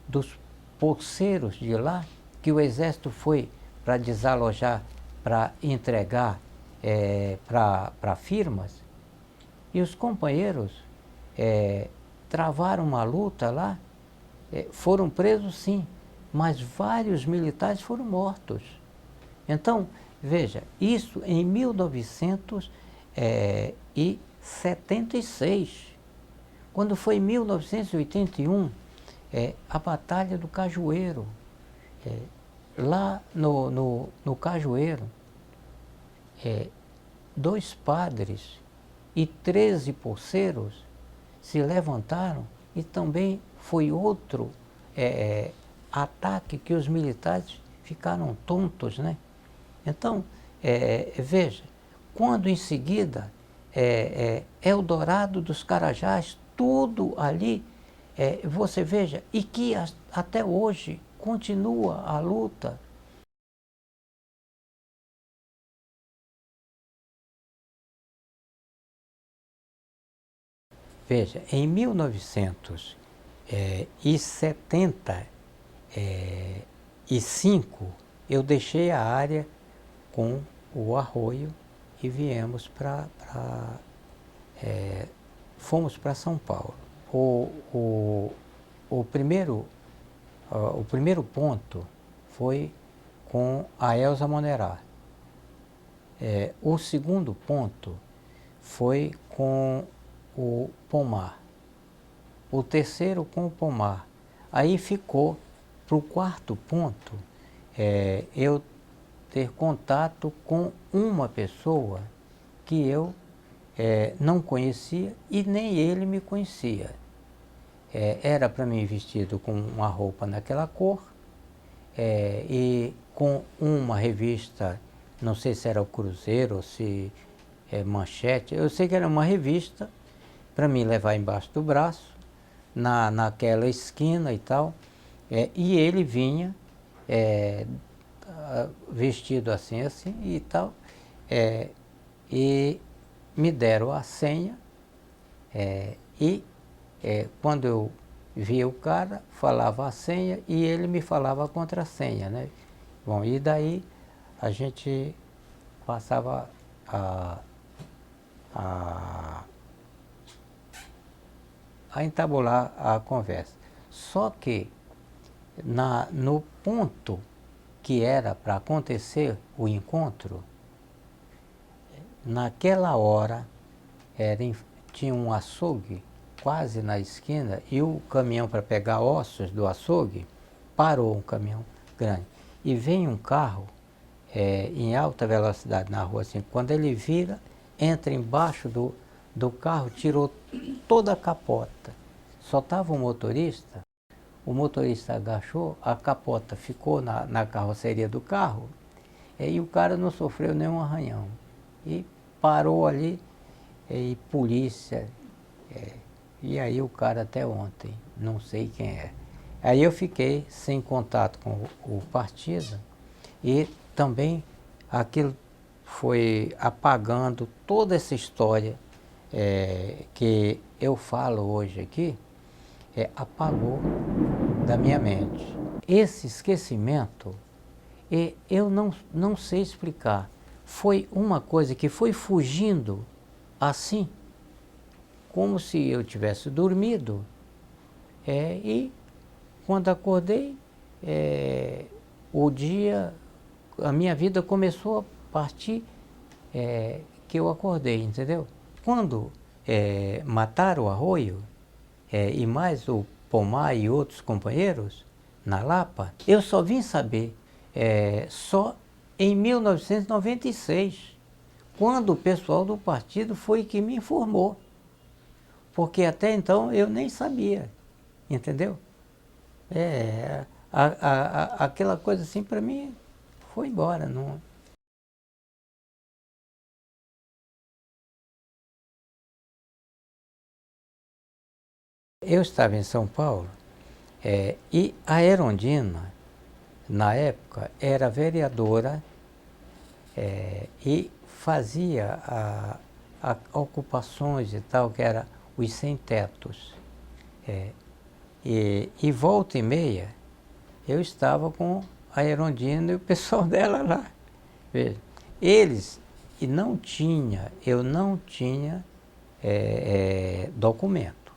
dos poceiros de lá, que o exército foi para desalojar, para entregar para firmas, e os companheiros travaram uma luta lá, foram presos sim, mas vários militares foram mortos. Então, veja, isso em 1976. Quando foi em 1981, a Batalha do Cajueiro, lá no Cajueiro, 2 padres e 13 poceiros se levantaram, e também foi outro ataque que os militares ficaram tontos, né? Então, veja, quando em seguida Eldorado dos Carajás, tudo ali, você veja, e que até hoje continua a luta. Veja, em 1975, eu deixei a área com o arroio e viemos fomos para São Paulo. O primeiro ponto foi com a Elza Monerá. O segundo ponto foi com o Pomar. O terceiro com o Pomar. Aí ficou para o quarto ponto eu ter contato com uma pessoa que eu não conhecia e nem ele me conhecia. Era para mim vestido com uma roupa naquela cor e com uma revista, não sei se era o Cruzeiro ou se Manchete, eu sei que era uma revista para mim levar embaixo do braço, naquela esquina e tal, e ele vinha vestido assim e tal, e me deram a senha, e quando eu via o cara, falava a senha e ele me falava a contrassenha, né? Bom, e daí a gente passava a entabular a conversa. Só que no ponto que era para acontecer o encontro, naquela hora tinha um açougue quase na esquina e o caminhão para pegar ossos do açougue parou, um caminhão grande. E vem um carro em alta velocidade na rua, assim, quando ele vira, entra embaixo do carro, tirou toda a capota. Só estava o motorista agachou, a capota ficou na carroceria do carro, e o cara não sofreu nenhum arranhão. E parou ali, e polícia, e aí o cara até ontem, não sei quem é. Aí eu fiquei sem contato com o partido, e também aquilo foi apagando toda essa história que eu falo hoje aqui, apagou da minha mente. Esse esquecimento, eu não sei explicar. Foi uma coisa que foi fugindo assim, como se eu tivesse dormido. E quando acordei, o dia, a minha vida começou a partir que eu acordei, entendeu? Quando mataram o Arroio, e mais o Pomar e outros companheiros na Lapa, eu só vim saber só em 1996, quando o pessoal do partido foi que me informou, porque até então eu nem sabia, entendeu? Aquela coisa assim para mim foi embora. Não... Eu estava em São Paulo e a Erondina, na época, era vereadora e fazia ocupações e tal, que era os sem-tetos. E volta e meia, eu estava com a Erundina e o pessoal dela lá. Veja, eles, e eu não tinha documento,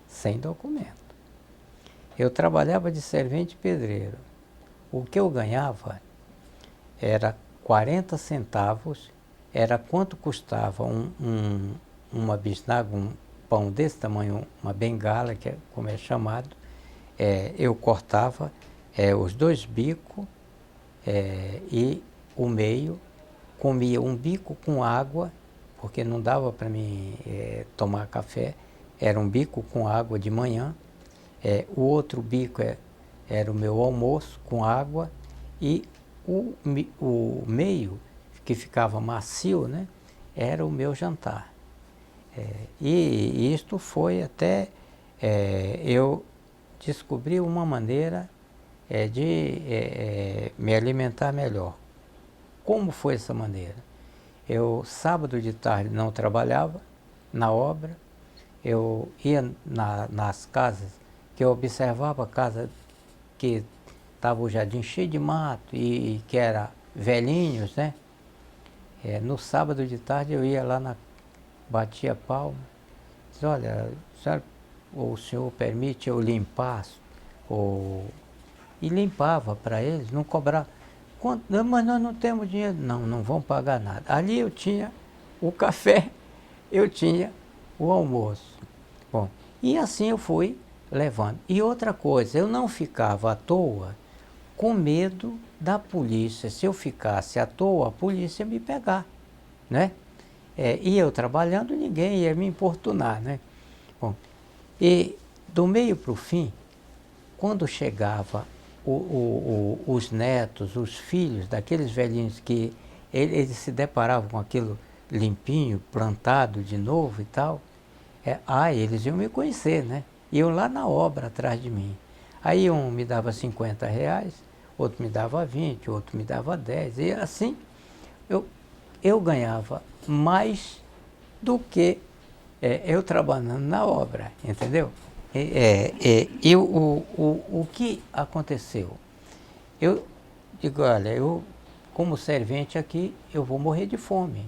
sem documento. Eu trabalhava de servente pedreiro. O que eu ganhava era 40 centavos, era quanto custava uma bisnaga, um pão desse tamanho, uma bengala, que é como é chamado. Eu cortava os 2 bicos e o meio, comia um bico com água, porque não dava para mim tomar café, era um bico com água de manhã, o outro bico era o meu almoço com água, e o meio, que ficava macio, né, era o meu jantar. E isto foi até eu descobri uma maneira de me alimentar melhor. Como foi essa maneira? Eu, sábado de tarde, não trabalhava na obra, eu ia nas casas, que eu observava a casa que estava o jardim cheio de mato e que era velhinhos, né? No sábado de tarde eu ia lá, batia palma, dizia, olha, o senhor permite eu limpar? E limpava para eles, não cobrava. Não, mas nós não temos dinheiro. Não, não vão pagar nada. Ali eu tinha o café, eu tinha o almoço. Bom, e assim eu fui levando. E outra coisa, eu não ficava à toa com medo da polícia. Se eu ficasse à toa, a polícia ia me pegar, né? E eu trabalhando, ninguém ia me importunar, né? Bom, e do meio para o fim, quando chegava os netos, os filhos daqueles velhinhos que eles se deparavam com aquilo limpinho, plantado de novo e tal, eles iam me conhecer, né? Iam lá na obra atrás de mim. Aí um me dava R$ 50, outro me dava 20, outro me dava 10, e assim eu ganhava mais do que eu trabalhando na obra, entendeu? E o que aconteceu? Eu digo, olha, eu como servente aqui, eu vou morrer de fome.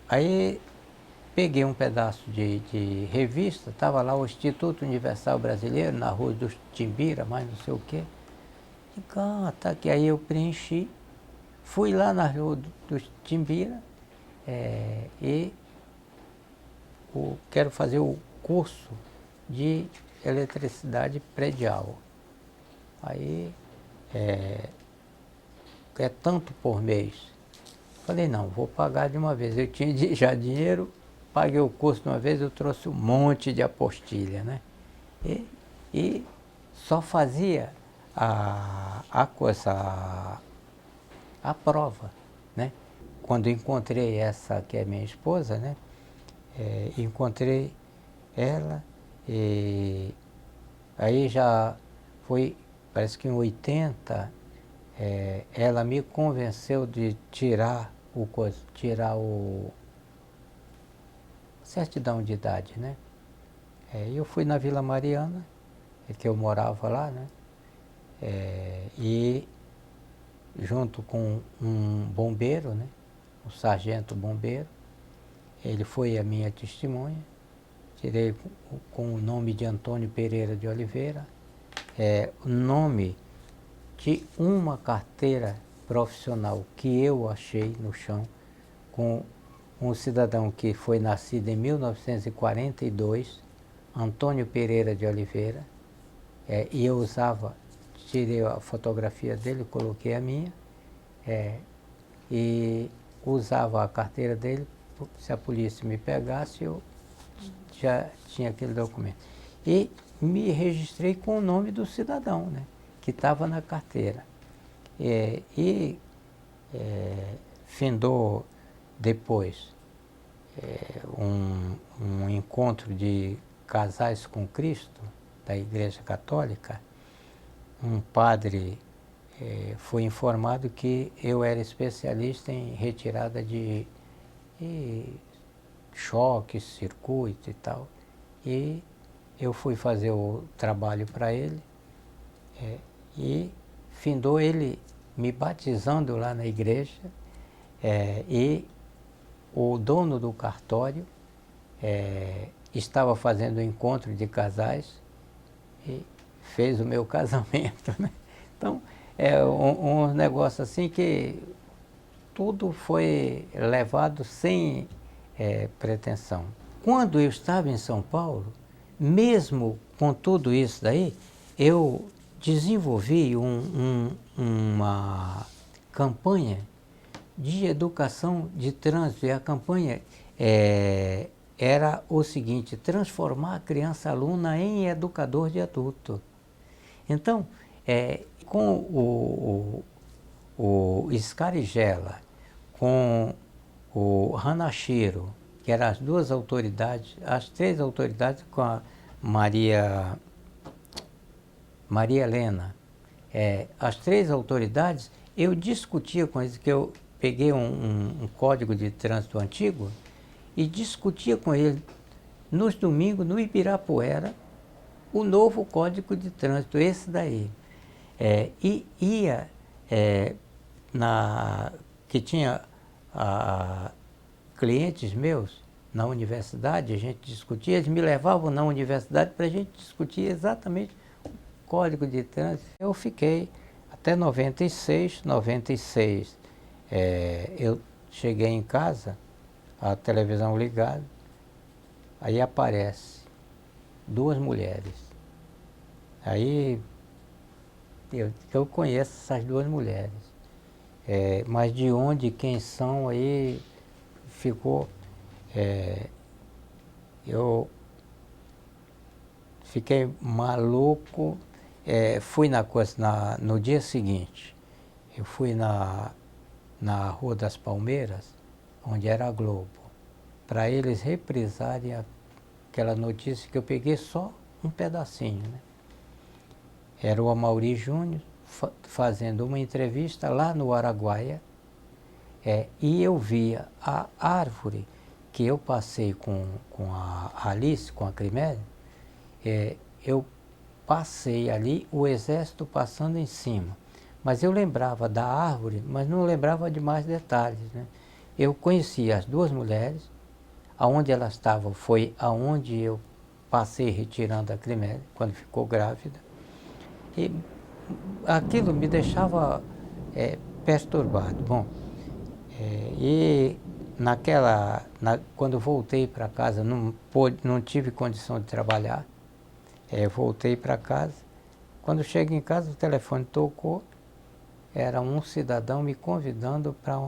Aí peguei um pedaço de revista, estava lá o Instituto Universal Brasileiro, na Rua dos Timbira, mais não sei o quê. Digo, tá aqui. Aí eu preenchi, fui lá na Rua dos Timbira e quero fazer o curso de eletricidade predial. Aí é tanto por mês. Falei, não, vou pagar de uma vez. Eu tinha já dinheiro, paguei o curso de uma vez, eu trouxe um monte de apostilha, né? E só fazia a prova, né? Quando encontrei essa que é minha esposa, né? Encontrei ela e aí já foi, parece que em 80, ela me convenceu de tirar certidão de idade, né? Eu fui na Vila Mariana, que eu morava lá, né? E junto com um bombeiro, né? Um sargento bombeiro, ele foi a minha testemunha. Tirei com o nome de Antônio Pereira de Oliveira, o nome de uma carteira profissional que eu achei no chão, com um cidadão que foi nascido em 1942, Antônio Pereira de Oliveira, e eu tirei a fotografia dele, coloquei a minha, e usava a carteira dele, se a polícia me pegasse, eu já tinha aquele documento. E me registrei com o nome do cidadão, né, que estava na carteira. Findou depois um encontro de casais com Cristo, da Igreja Católica. Um padre foi informado que eu era especialista em retirada de choque, circuito e tal. E eu fui fazer o trabalho para ele, e findou ele me batizando lá na igreja, e o dono do cartório estava fazendo um encontro de casais e fez o meu casamento, né? Então, é um negócio assim que tudo foi levado sem pretensão. Quando eu estava em São Paulo, mesmo com tudo isso daí, eu desenvolvi uma campanha de educação de trânsito. E a campanha era o seguinte: transformar a criança aluna em educador de adulto. Então, com o Scarigella, com o Hanashiro, que eram as duas autoridades, as três autoridades, com a Maria Helena, as três autoridades, eu discutia com eles, que eu peguei um código de trânsito antigo e discutia com ele nos domingos, no Ibirapuera, o novo código de trânsito, esse daí. E ia que tinha clientes meus na universidade, a gente discutia, eles me levavam na universidade para a gente discutir exatamente o código de trânsito. Eu fiquei até 96, eu cheguei em casa, a televisão ligada, aí aparece duas mulheres. Aí eu conheço essas duas mulheres, mas de onde, quem são, aí ficou... eu fiquei maluco, fui no dia seguinte, eu fui na Rua das Palmeiras, onde era a Globo, para eles reprisarem aquela notícia que eu peguei só um pedacinho, né? Era o Amaury Júnior fazendo uma entrevista lá no Araguaia, e eu via a árvore que eu passei com a Alice, com a Crimélia, eu passei ali, o exército passando em cima. Mas eu lembrava da árvore, mas não lembrava de mais detalhes, né? Eu conhecia as duas mulheres, aonde elas estavam foi aonde eu passei retirando a Crimélia, quando ficou grávida. E aquilo me deixava perturbado. Bom, e quando eu voltei para casa, não tive condição de trabalhar, voltei para casa. Quando cheguei em casa, o telefone tocou, era um cidadão me convidando para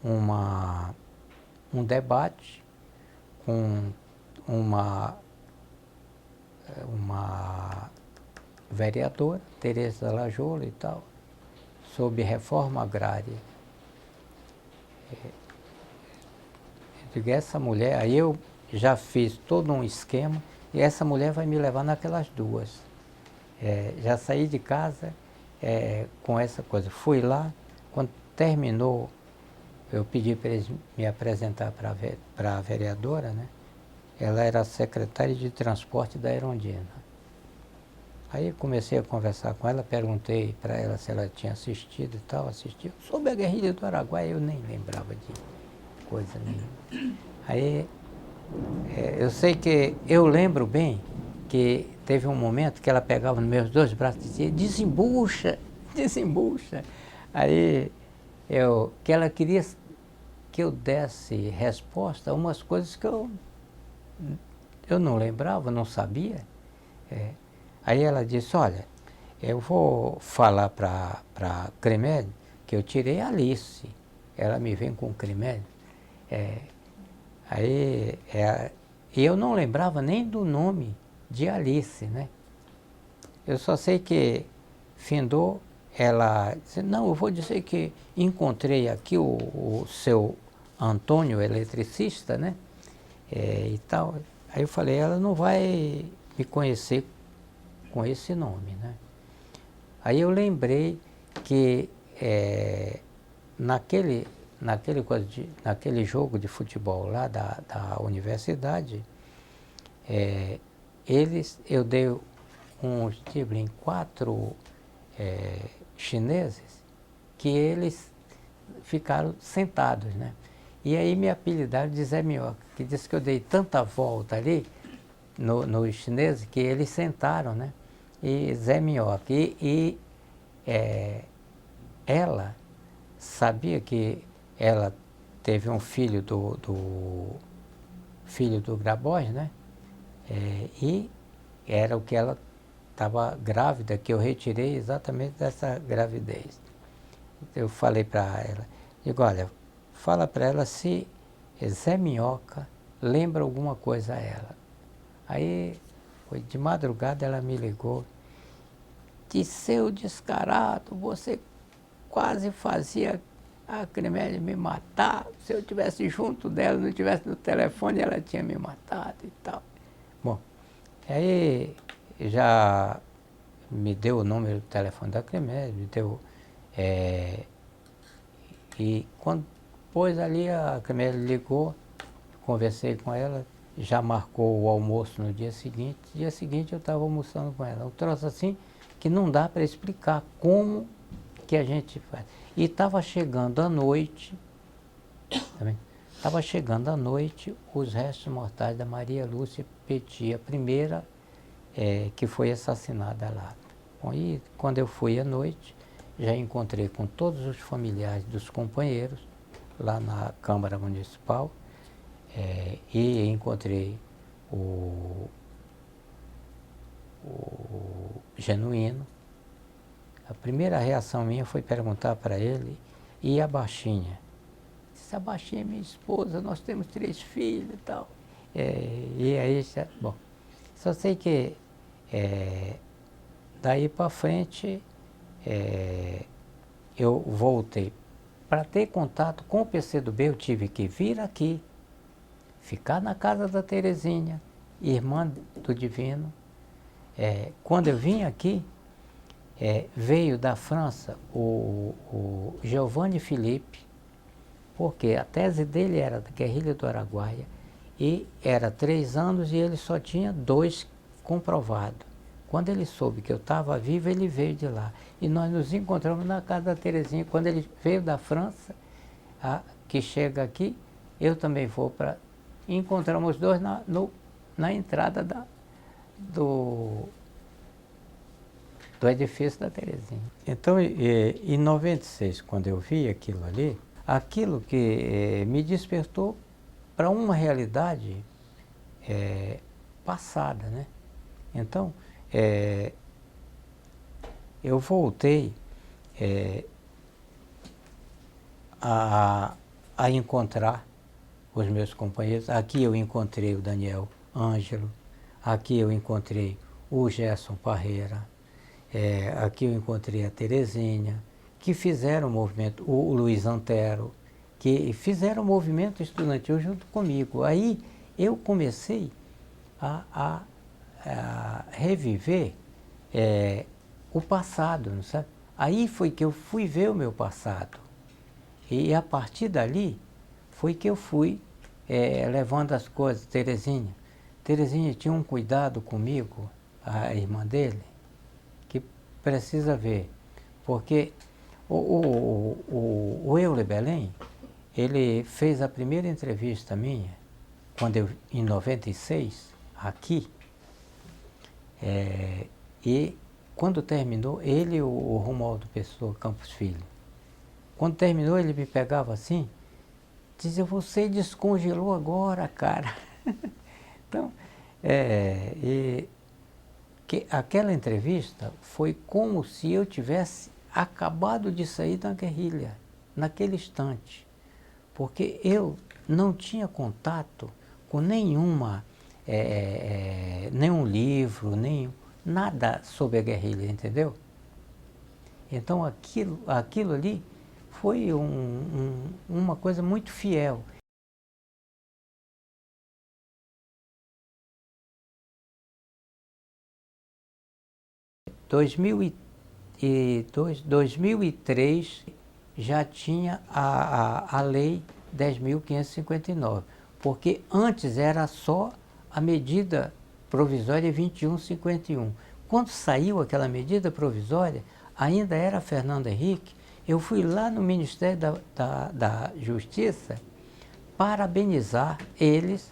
um debate com uma vereadora, Tereza Lajola e tal, sobre reforma agrária. Eu digo, essa mulher, aí eu já fiz todo um esquema, e essa mulher vai me levar naquelas duas. Já saí de casa com essa coisa. Fui lá, quando terminou, eu pedi para eles me apresentar para a vereadora, né? Ela era a secretária de transporte da Erundina. Aí comecei a conversar com ela, perguntei para ela se ela tinha assistido e tal, assistiu. Sobre a guerrilha do Araguaia, eu nem lembrava de coisa nenhuma. Aí, eu sei que, eu lembro bem que teve um momento que ela pegava nos meus dois braços e dizia, desembucha, desembucha. Aí, que ela queria que eu desse resposta a umas coisas que eu não lembrava, não sabia. Aí ela disse, olha, eu vou falar para a Crimélia que eu tirei a Alice. Ela me vem com o Crimélia. E eu não lembrava nem do nome de Alice, né? Eu só sei que findou, ela disse, não, eu vou dizer que encontrei aqui o seu Antônio, eletricista, né? E tal. Aí eu falei, ela não vai me conhecer com esse nome, né? Aí eu lembrei que naquele jogo de futebol lá da universidade, eu dei uns livros em 4 chineses, que eles ficaram sentados, né? E aí me apelidaram de Zé Minhoca, que disse que eu dei tanta volta ali nos chineses que eles sentaram, né? E Zé Minhoca. Ela sabia que ela teve um filho filho do Grabois, né? E era o que ela estava grávida, que eu retirei exatamente dessa gravidez. Eu falei para ela, digo, olha, fala para ela se Zé Minhoca lembra alguma coisa a ela. Aí, foi de madrugada, ela me ligou, disse, seu descarado, você quase fazia a Cremélia me matar, se eu estivesse junto dela, não estivesse no telefone, ela tinha me matado e tal. Bom, aí já me deu o número do telefone da Cremélia, me deu... e quando pôs ali, a Cremélia ligou, conversei com ela, já marcou o almoço no dia seguinte. No dia seguinte eu estava almoçando com ela. Um troço assim que não dá para explicar como que a gente faz. E estava chegando à noite, estava chegando à noite os restos mortais da Maria Lúcia Petit, a primeira que foi assassinada lá. Bom, e quando eu fui à noite, já encontrei com todos os familiares dos companheiros lá na Câmara Municipal, e encontrei o Genuíno. A primeira reação minha foi perguntar para ele, e a baixinha? Disse, a baixinha é minha esposa, nós temos 3 filhos e tal. E aí, bom, só sei que daí para frente eu voltei. Para ter contato com o PCdoB, eu tive que vir aqui, ficar na casa da Terezinha, irmã do Divino. Quando eu vim aqui, veio da França o Giovanni Philippe, porque a tese dele era da guerrilha do Araguaia, e era 3 anos e ele só tinha 2 comprovados. Quando ele soube que eu estava vivo, ele veio de lá. E nós nos encontramos na casa da Terezinha. Quando ele veio da França, que chega aqui, eu também vou para... Encontramos os dois na entrada do edifício da Terezinha. Então, em 96, quando eu vi aquilo ali, aquilo que me despertou para uma realidade passada, né? Então, eu voltei a encontrar os meus companheiros. Aqui eu encontrei o Daniel Ângelo, aqui eu encontrei o Gerson Parreira, aqui eu encontrei a Terezinha, que fizeram o movimento, o Luiz Antero, que fizeram o movimento estudantil junto comigo. Aí eu comecei a reviver o passado, não sabe? Aí foi que eu fui ver o meu passado. E a partir dali foi que eu fui levando as coisas. Terezinha tinha um cuidado comigo, a irmã dele, que precisa ver. Porque o Euler Belém, ele fez a primeira entrevista minha, em 96, aqui, e quando terminou, ele e o Romualdo Pessoa Campos Filho, quando terminou, ele me pegava assim, dizia, você descongelou agora, cara. Então, aquela entrevista foi como se eu tivesse acabado de sair da guerrilha, naquele instante. Porque eu não tinha contato com nenhum livro, nada sobre a guerrilha, entendeu? Então aquilo ali foi uma coisa muito fiel. 2002, 2003, já tinha a Lei 10.559, porque antes era só a medida provisória 2151. Quando saiu aquela medida provisória, ainda era Fernando Henrique, eu fui lá no Ministério da Justiça parabenizar eles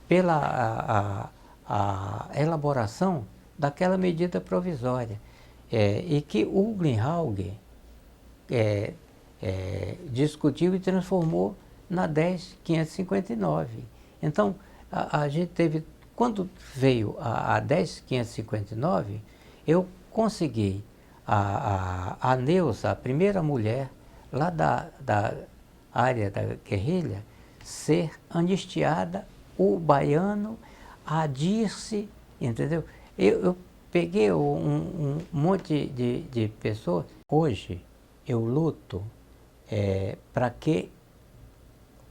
pela a elaboração daquela medida provisória. E que o Greenhalgh discutiu e transformou na 10.559. Então, a gente teve, quando veio a 10.559, eu consegui a Neuza, a primeira mulher lá da área da guerrilha, ser anistiada, o Baiano, a Dirce, entendeu? Eu peguei um monte de pessoas. Hoje eu luto para que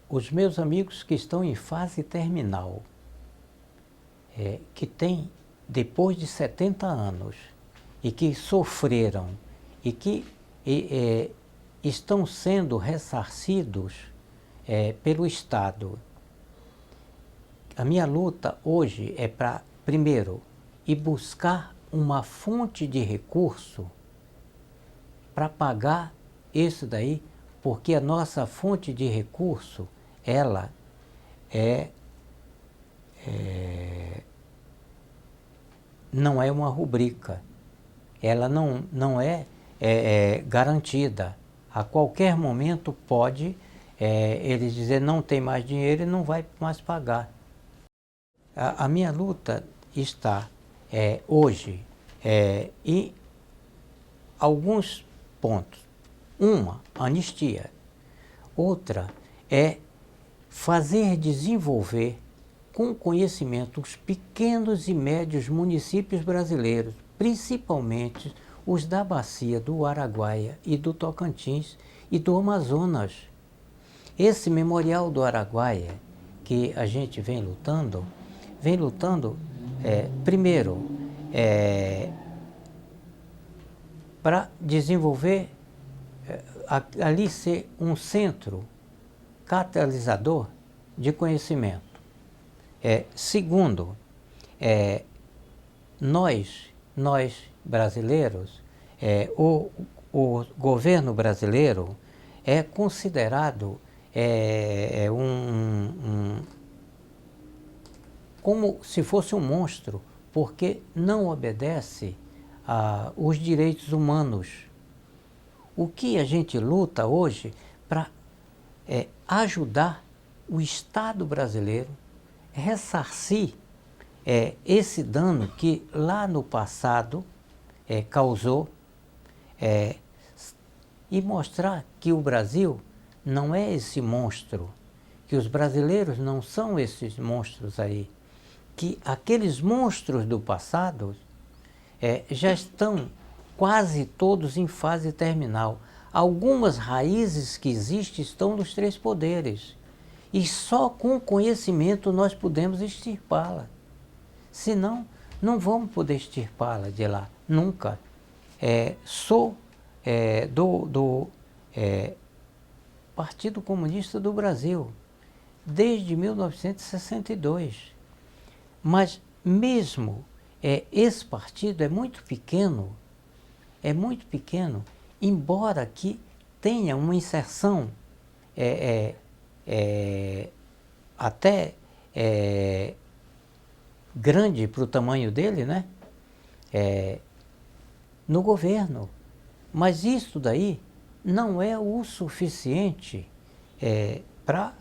os meus amigos que estão em fase terminal, que têm depois de 70 anos e que sofreram e que estão sendo ressarcidos pelo Estado. A minha luta hoje é para, primeiro, ir buscar uma fonte de recurso para pagar isso daí, porque a nossa fonte de recurso, ela não é uma rubrica, ela não é garantida. A qualquer momento pode eles dizer não tem mais dinheiro e não vai mais pagar. A minha luta está hoje em alguns pontos. Uma, anistia. Outra é fazer desenvolver com conhecimento os pequenos e médios municípios brasileiros, principalmente os da bacia do Araguaia e do Tocantins e do Amazonas. Esse memorial do Araguaia, que a gente vem lutando, primeiro, para desenvolver, ali ser um centro catalisador de conhecimento. Segundo, nós brasileiros, o governo brasileiro é considerado como se fosse um monstro, porque não obedece aos direitos humanos. O que a gente luta hoje para ajudar o Estado brasileiro a ressarcir esse dano que lá no passado causou, e mostrar que o Brasil não é esse monstro, que os brasileiros não são esses monstros aí, que aqueles monstros do passado já estão quase todos em fase terminal. Algumas raízes que existem estão nos três poderes. E só com conhecimento nós podemos extirpá-la. Senão, não vamos poder extirpá-la de lá, nunca. Sou do Partido Comunista do Brasil, desde 1962. Mas mesmo esse partido é muito pequeno, embora que tenha uma inserção até grande para o tamanho dele, né? No governo. Mas isso daí não é o suficiente para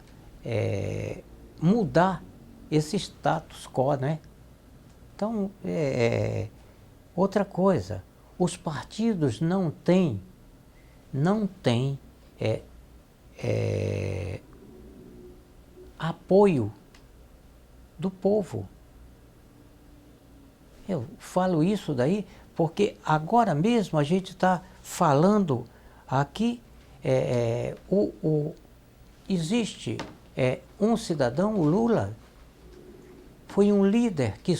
mudar esse status quo, né? Então, outra coisa, os partidos não têm apoio do povo. Eu falo isso daí porque agora mesmo a gente está falando aqui, existe um cidadão, o Lula, foi um líder que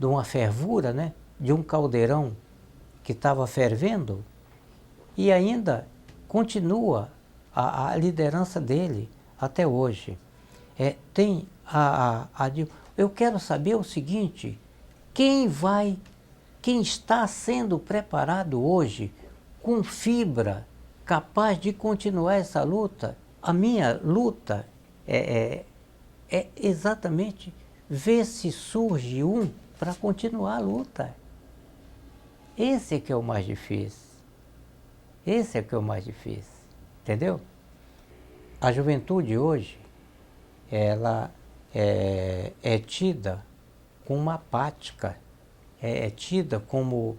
de uma fervura, né? De um caldeirão que estava fervendo, e ainda continua a liderança dele até hoje. Eu quero saber o seguinte, quem está sendo preparado hoje com fibra, capaz de continuar essa luta? A minha luta é exatamente ver se surge um para continuar a luta. Esse é que é o mais difícil. Esse é que é o mais difícil, entendeu? A juventude hoje, ela é tida como apática, é tida como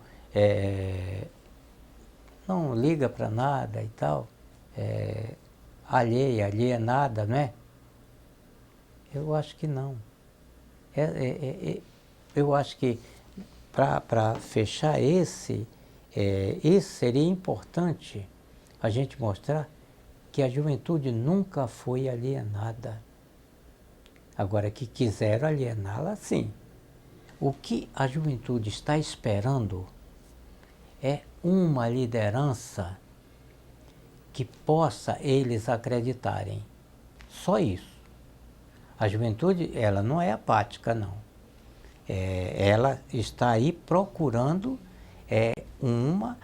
não liga para nada e tal, alienada, não é? Eu acho que não. Eu acho que para fechar esse seria importante a gente mostrar que a juventude nunca foi alienada. Agora, que quiseram aliená-la, sim. O que a juventude está esperando é uma liderança que possa eles acreditarem. Só isso. A juventude, ela não é apática, não. Ela está aí procurando uma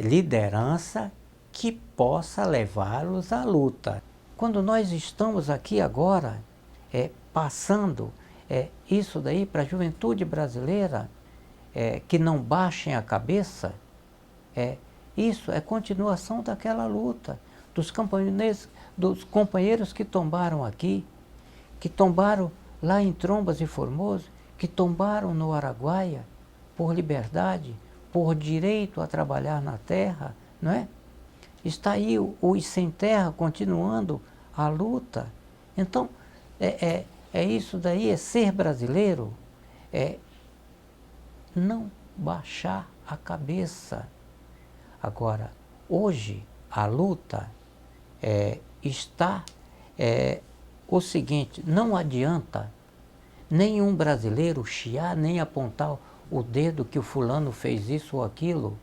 liderança que possa levá-los à luta. Quando nós estamos aqui agora passando isso daí para a juventude brasileira, que não baixem a cabeça, isso é continuação daquela luta, dos companheiros que tombaram aqui, que tombaram lá em Trombas e Formoso, que tombaram no Araguaia por liberdade, por direito a trabalhar na terra, não é? Está aí os sem terra continuando a luta. Então, isso daí, é ser brasileiro, não baixar a cabeça. Agora, hoje, a luta está o seguinte, não adianta nenhum brasileiro chiar, nem apontar o dedo que o fulano fez isso ou aquilo.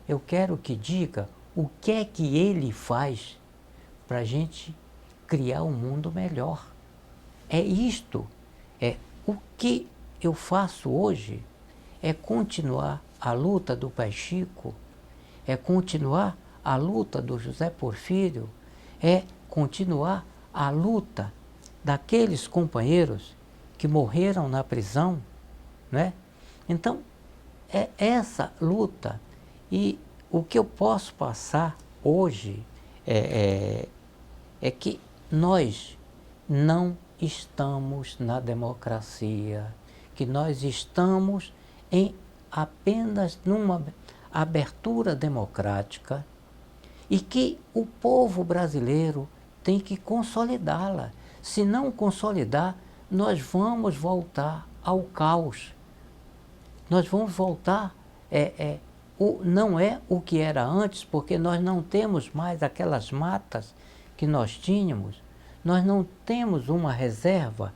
Eu quero que diga o que é que ele faz para a gente criar um mundo melhor. É isto. O que eu faço hoje é continuar a luta do Pai Chico, é continuar a luta do José Porfírio, é continuar a luta daqueles companheiros que morreram na prisão, né? Então, é essa luta. E o que eu posso passar hoje é que nós não estamos na democracia, que nós estamos apenas numa abertura democrática e que o povo brasileiro tem que consolidá-la. Se não consolidar, nós vamos voltar ao caos. Nós vamos voltar, não é o que era antes, porque nós não temos mais aquelas matas que nós tínhamos, nós não temos uma reserva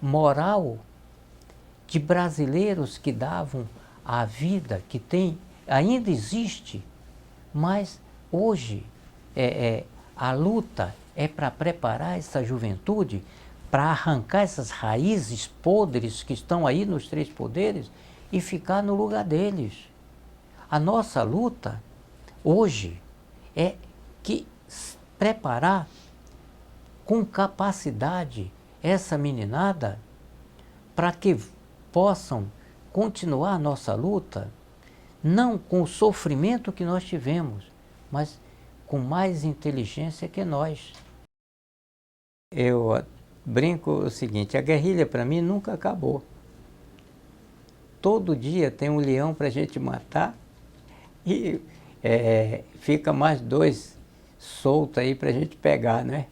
moral de brasileiros que davam a vida, que ainda existe, mas hoje a luta é para preparar essa juventude para arrancar essas raízes podres que estão aí nos três poderes e ficar no lugar deles. A nossa luta hoje é que preparar com capacidade essa meninada para que possam continuar a nossa luta, não com o sofrimento que nós tivemos, mas com mais inteligência que nós. Eu brinco o seguinte, a guerrilha para mim nunca acabou. Todo dia tem um leão para a gente matar e fica mais dois soltos aí para a gente pegar, né?